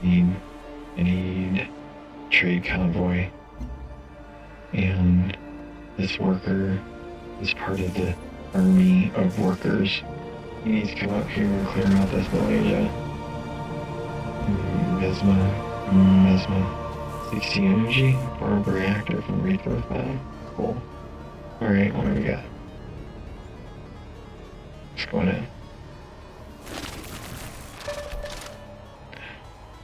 I need trade convoy. And this worker is part of the army of workers. He needs to come out here and clear out this Malaysia. Mesma. 60 energy for a reactor from Rebirth Bound. Cool. Alright, what do we got? What's going on?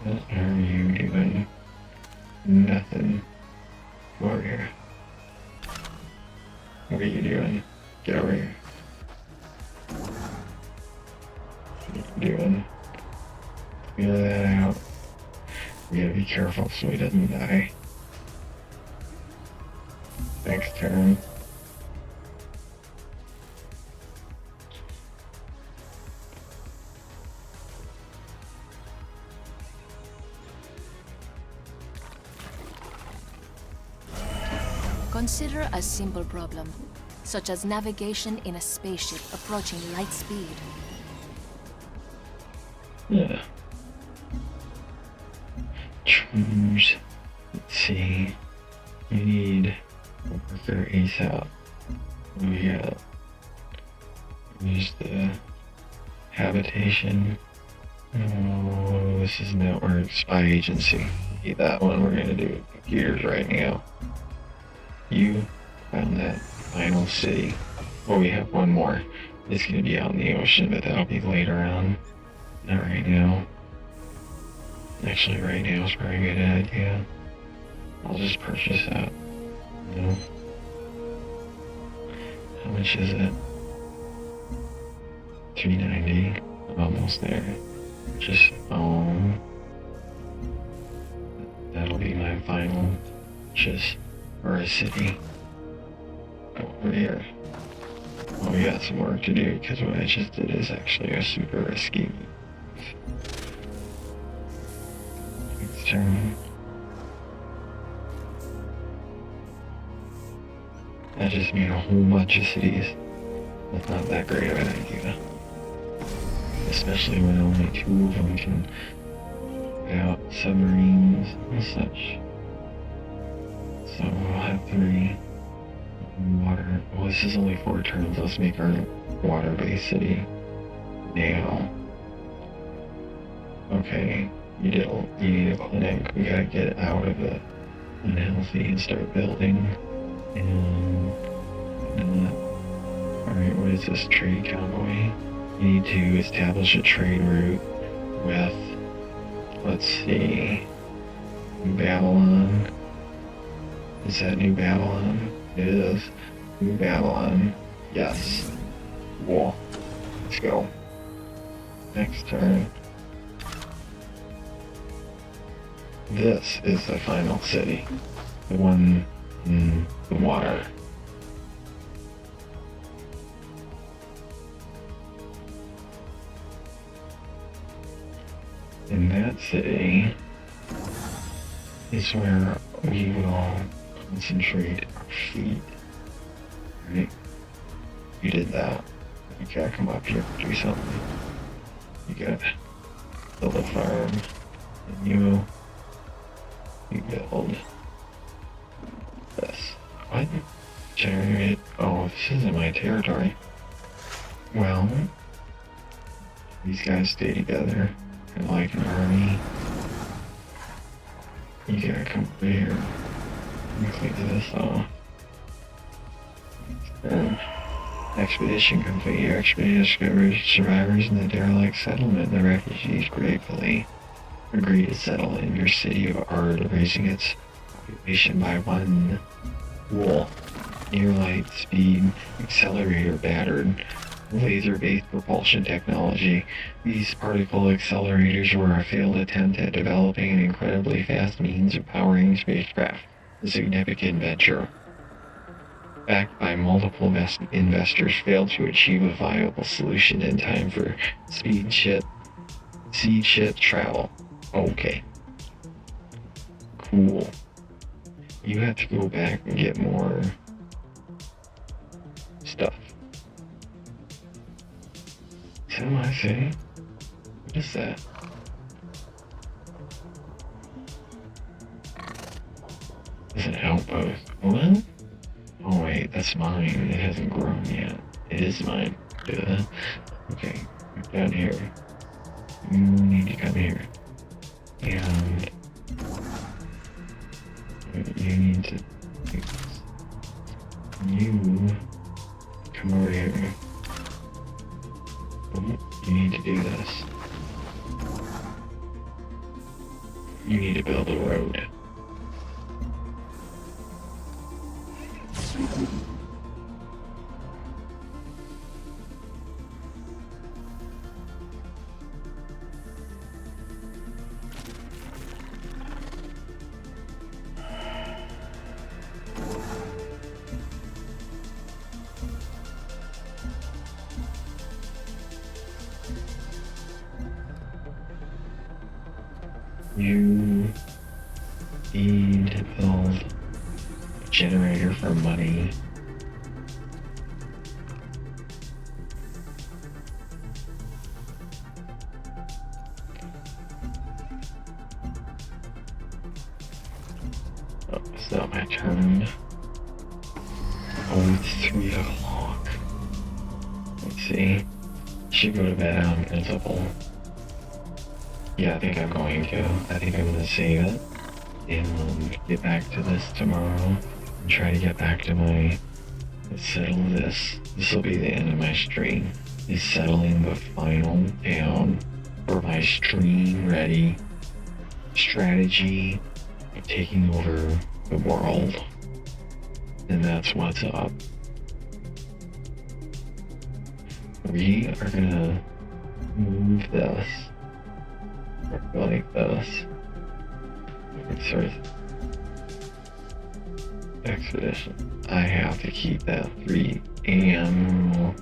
What are you doing? Nothing. Come over here. What are you doing? Get over here. What are you doing? Clear that out. We gotta be careful so he doesn't die. Next turn. Consider a simple problem, such as navigation in a spaceship approaching light speed. Yeah. Choose. Let's see. We need a worker ASAP. What do we got? Use the habitation. Oh, this is network spy agency. Need that one. We're gonna do computers right now. You found that final city. Oh, we have one more. It's gonna be out in the ocean, but that'll be later on. Not right now. Actually, right now is probably a good idea. I'll just purchase that. No. How much is it? $390. I'm almost there. Just, that'll be my final purchase for a city. Over here. Oh, we got some work to do because what I just did is actually a super risky move. Next turn. That just made a whole bunch of cities. That's not that great of an idea. Especially when only 2 of them can put out submarines and such. So we'll have 3. Water. Well, this is only 4 turns. Let's make our water-based city now. Okay, you need a clinic. We gotta get out of the unhealthy and start building. And alright, what is this trade convoy? You need to establish a trade route with, let's see, New Babylon. Is that New Babylon? It is. New Babylon. Yes. Cool. Let's go. Next turn. This is the final city. The one in the water. In that city is where we will concentrate our fleet. Right? You did that. You gotta come up here and do something. You gotta build a farm. And you build this. What? Generate. Oh, this isn't my territory. Well, these guys stay together. Kind of like an army. You gotta come over here. Clear this off. Expedition complete. Your expedition discovers survivors in the derelict settlement. The refugees gratefully agree to settle in your city of Ard, raising its population by 1. Cool. Near light speed accelerator battered. Laser-based propulsion technology. These particle accelerators were a failed attempt at developing an incredibly fast means of powering spacecraft. A significant venture. Backed by multiple investors, failed to achieve a viable solution in time for sea ship travel. Okay. cool. You have to go back and get more stuff. Is that what I say? What is that? It's an outpost. What? Oh wait, that's mine. It hasn't grown yet. It is mine. Duh. Okay, down here. You need to come here. And you need to do this. You come over here. You need to do this. You need to build a road. You need to build a generator for money. Oh, it's not my turn. Oh, it's 3 o'clock. Let's see. Should go to bed on principle. Yeah, I think I'm going to. I think I'm gonna save it and get back to this tomorrow and try to get back to my settle this. This will be the end of my stream. Is settling the final down for my stream ready strategy of taking over the world. And that's what's up. We are gonna move this like this. Sort of expedition. I have to keep that 3 a.m.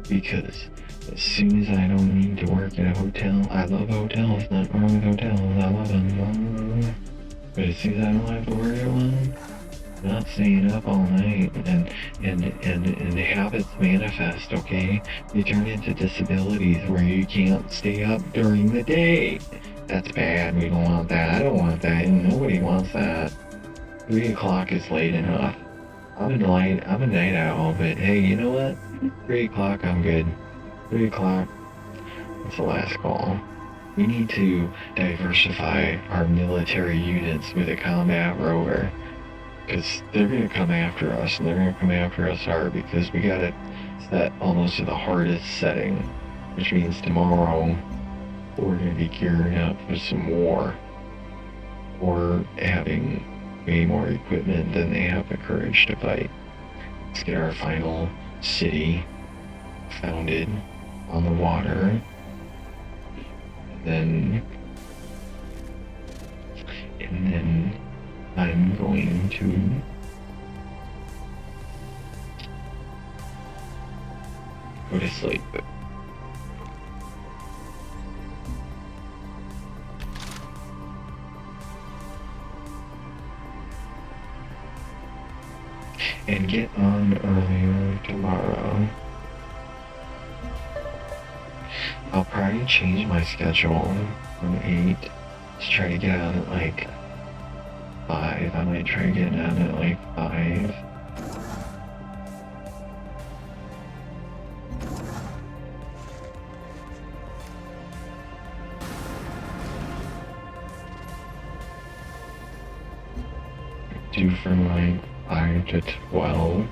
because as soon as I don't need to work at a hotel, I love hotels, not wrong with hotels, I love them. But as soon as I don't have to work at one, I'm not staying up all night and habits manifest, okay? They turn into disabilities where you can't stay up during the day. That's bad. We don't want that. I don't want that. Nobody wants that. 3 o'clock is late enough. I'm a night owl, but hey, you know what? 3 o'clock, I'm good. 3 o'clock, that's the last call. We need to diversify our military units with a combat rover. Because they're going to come after us, and they're going to come after us hard, because we got it set almost to the hardest setting, which means tomorrow we're going to be gearing up for some war, or having way more equipment than they have the courage to fight. Let's get our final city founded on the water, and then I'm going to go to sleep. And get on earlier tomorrow. I'll probably change my schedule from 8 to try to get on at like 5. I might try to get on at like 5. Do from like 5 to 12.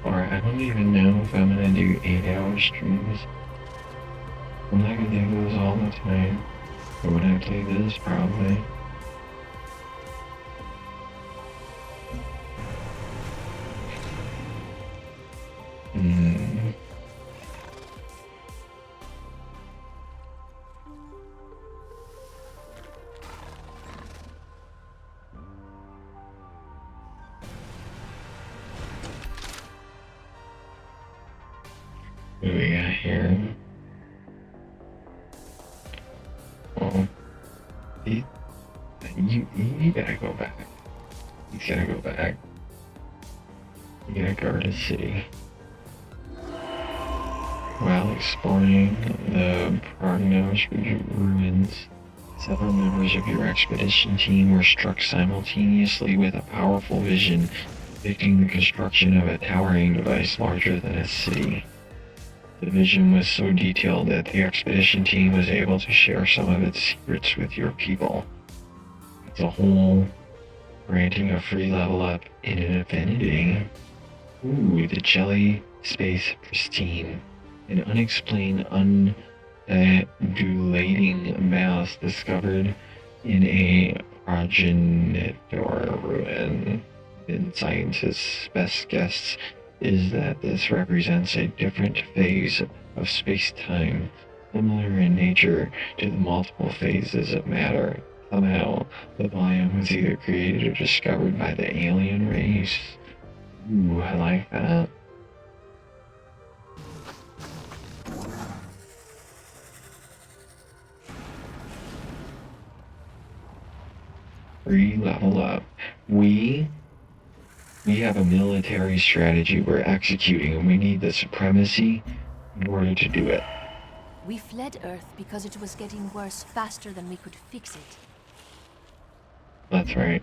Or I don't even know if I'm gonna do 8-hour streams. I'm not gonna do those all the time. But when I do this, probably. What do we got here? Oh, you You gotta guard a city. While exploring the Prognosh ruins, several members of your expedition team were struck simultaneously with a powerful vision depicting the construction of a towering device larger than a city. The vision was so detailed that the expedition team was able to share some of its secrets with your people. As a whole, granting a free level up in an affinity. Ooh, the Jelly Space Pristine. An unexplained, undulating mass discovered in a progenitor ruin. And scientists' best guess is that this represents a different phase of space-time, similar in nature to the multiple phases of matter. Somehow, the biome was either created or discovered by the alien race. Ooh, I like that. Free level up. We have a military strategy we're executing, and we need the supremacy in order to do it. We fled Earth because it was getting worse faster than we could fix it. That's right.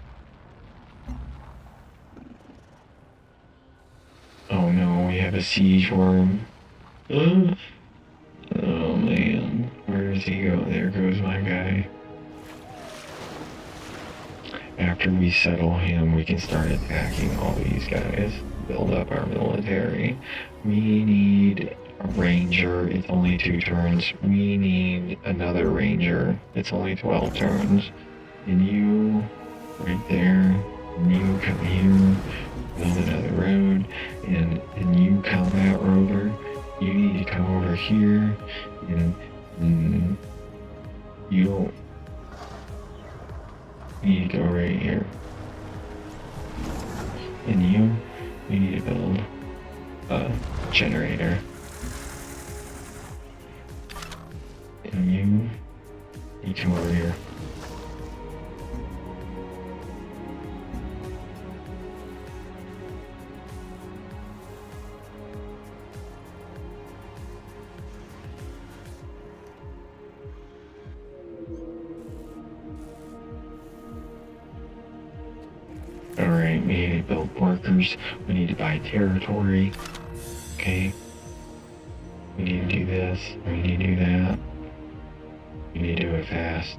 Oh no, we have a siege worm. Oh man, where does he go? There goes my guy. After we settle him, we can start attacking all these guys. Build up our military. We need a ranger. It's only 2 turns. We need another ranger. It's only 12 turns. And you, right there. And you come here. Build another road. And you, combat rover, you need to come over here. And you don't. You need to go right here. And you need to build a generator. And you need to come over here. Alright, we need to build workers. We need to buy territory. Okay. We need to do this. We need to do that. We need to do it fast.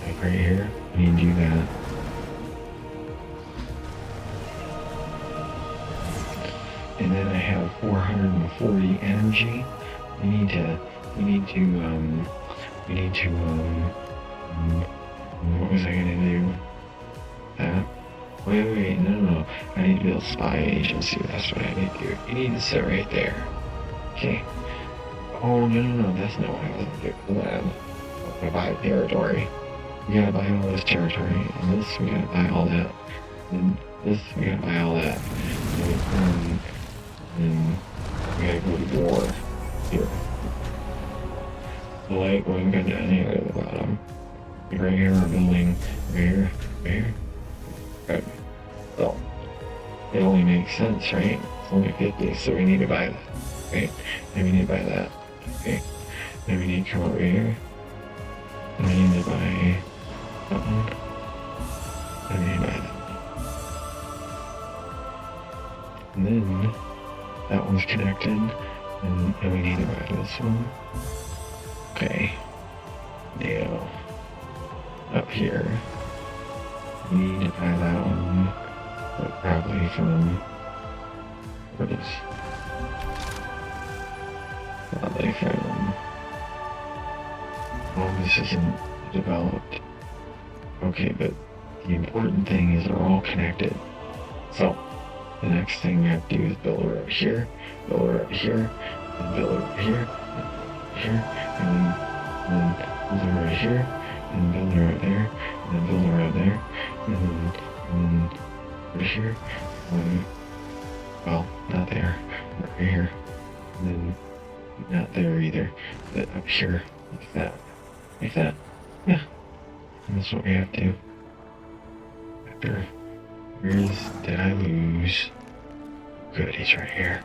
Like right here. We need to do that. And then I have 440 energy. We need to what was I gonna do? That? Wait, no. I need to build spy agency, that's what I need to do. You need to sit right there. Okay. Oh, no, that's not what I was gonna do. Hold on. I'm gonna buy territory. We gotta buy all this territory, and this, we gotta buy all that. And this, we gotta buy all that. And we gotta go to war. Here. The light going down here at the bottom. Right here, we're building. Right here. Good. So, it only makes sense, right? It's only 50, so we need to buy that. Right? And we need to buy that. Okay. Then we need to come over here. And we need to buy something. And we need to buy that. And then, that one's connected. And we need to buy this one. Okay. Now, up here, we need to buy that one, but probably from, what is, probably from, oh, this isn't developed. Okay, but the important thing is they're all connected. So, the next thing we have to do is build her up here, build her up here, and build her up here, here, and then build her right here, and build her right there, and then build her right there, and then right here, well, not there, right here, and then not there either, but up here, like that, yeah, That's what we have to. After. Did I lose? Good, he's right here.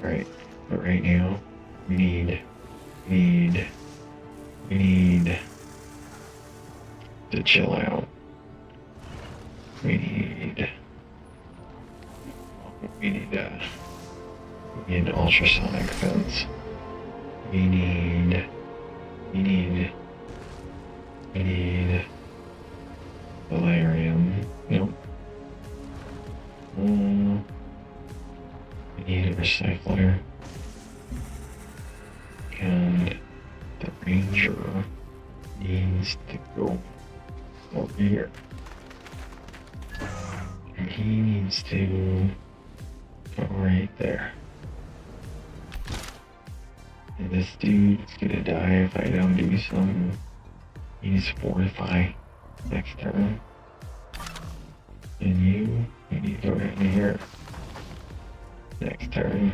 Right, but right now, we need to chill out. We need an ultrasonic fence. We need Valerium. Nope. We need a recycler. And the ranger needs to go over here. And he needs to go right there. And this dude's gonna die if I don't do something. He needs to fortify next turn. And you need to go down here next turn.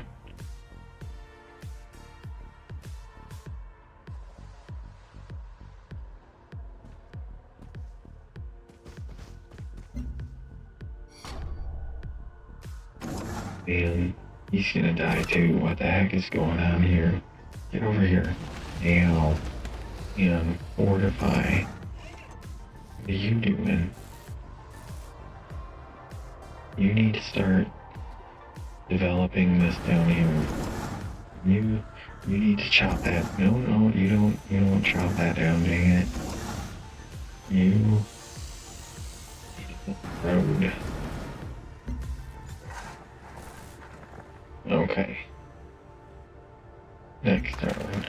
And he's gonna die too. What the heck is going on here? Get over here. Now. And fortify. What are you doing? You need to start developing this down here. You need to chop that. No, you don't chop that down, dang it. You need to road. Okay. Next turn.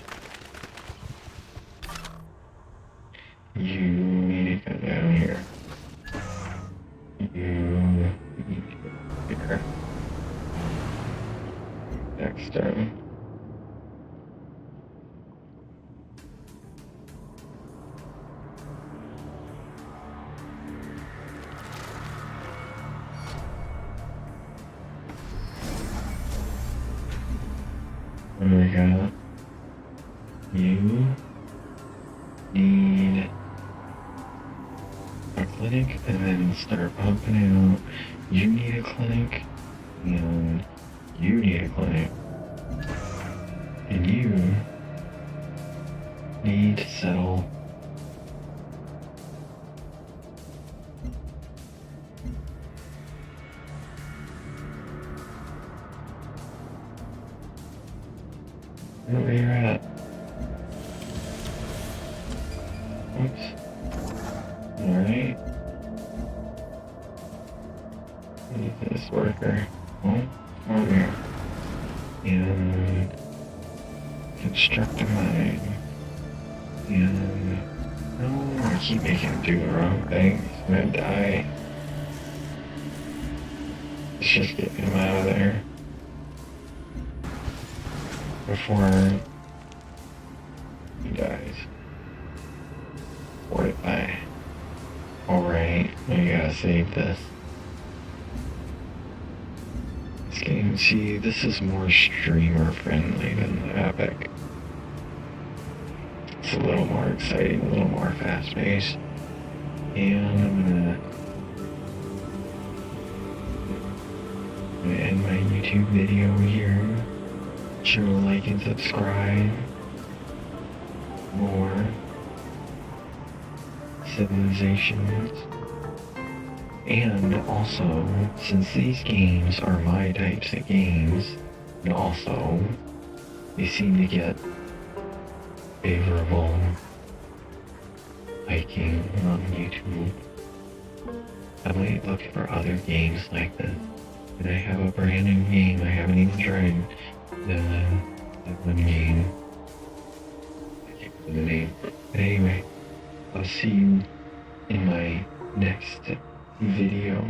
You need to go down here. You need to go here. Next turn. What do we got? You need a clinic and then start pumping out. You need a clinic and you need a clinic. And you need to settle. Where you're at. Oops. Alright. Need this worker. Oh, over here. And construct a mine. And no, I keep making him do the wrong thing. He's gonna die. Let's just get him out of there. Before he dies. Fortify. Alright, we gotta save this. This game, see, this is more streamer friendly than the Epic. It's a little more exciting, a little more fast paced. And I'm gonna end my YouTube video here. Sure to like and subscribe. More Civilizations. And also, since these games are my types of games, and also they seem to get favorable liking on YouTube, I might look for other games like this. And I have a brand new game I haven't even tried. That one game. I can't remember the name. But anyway, I'll see you in my next video.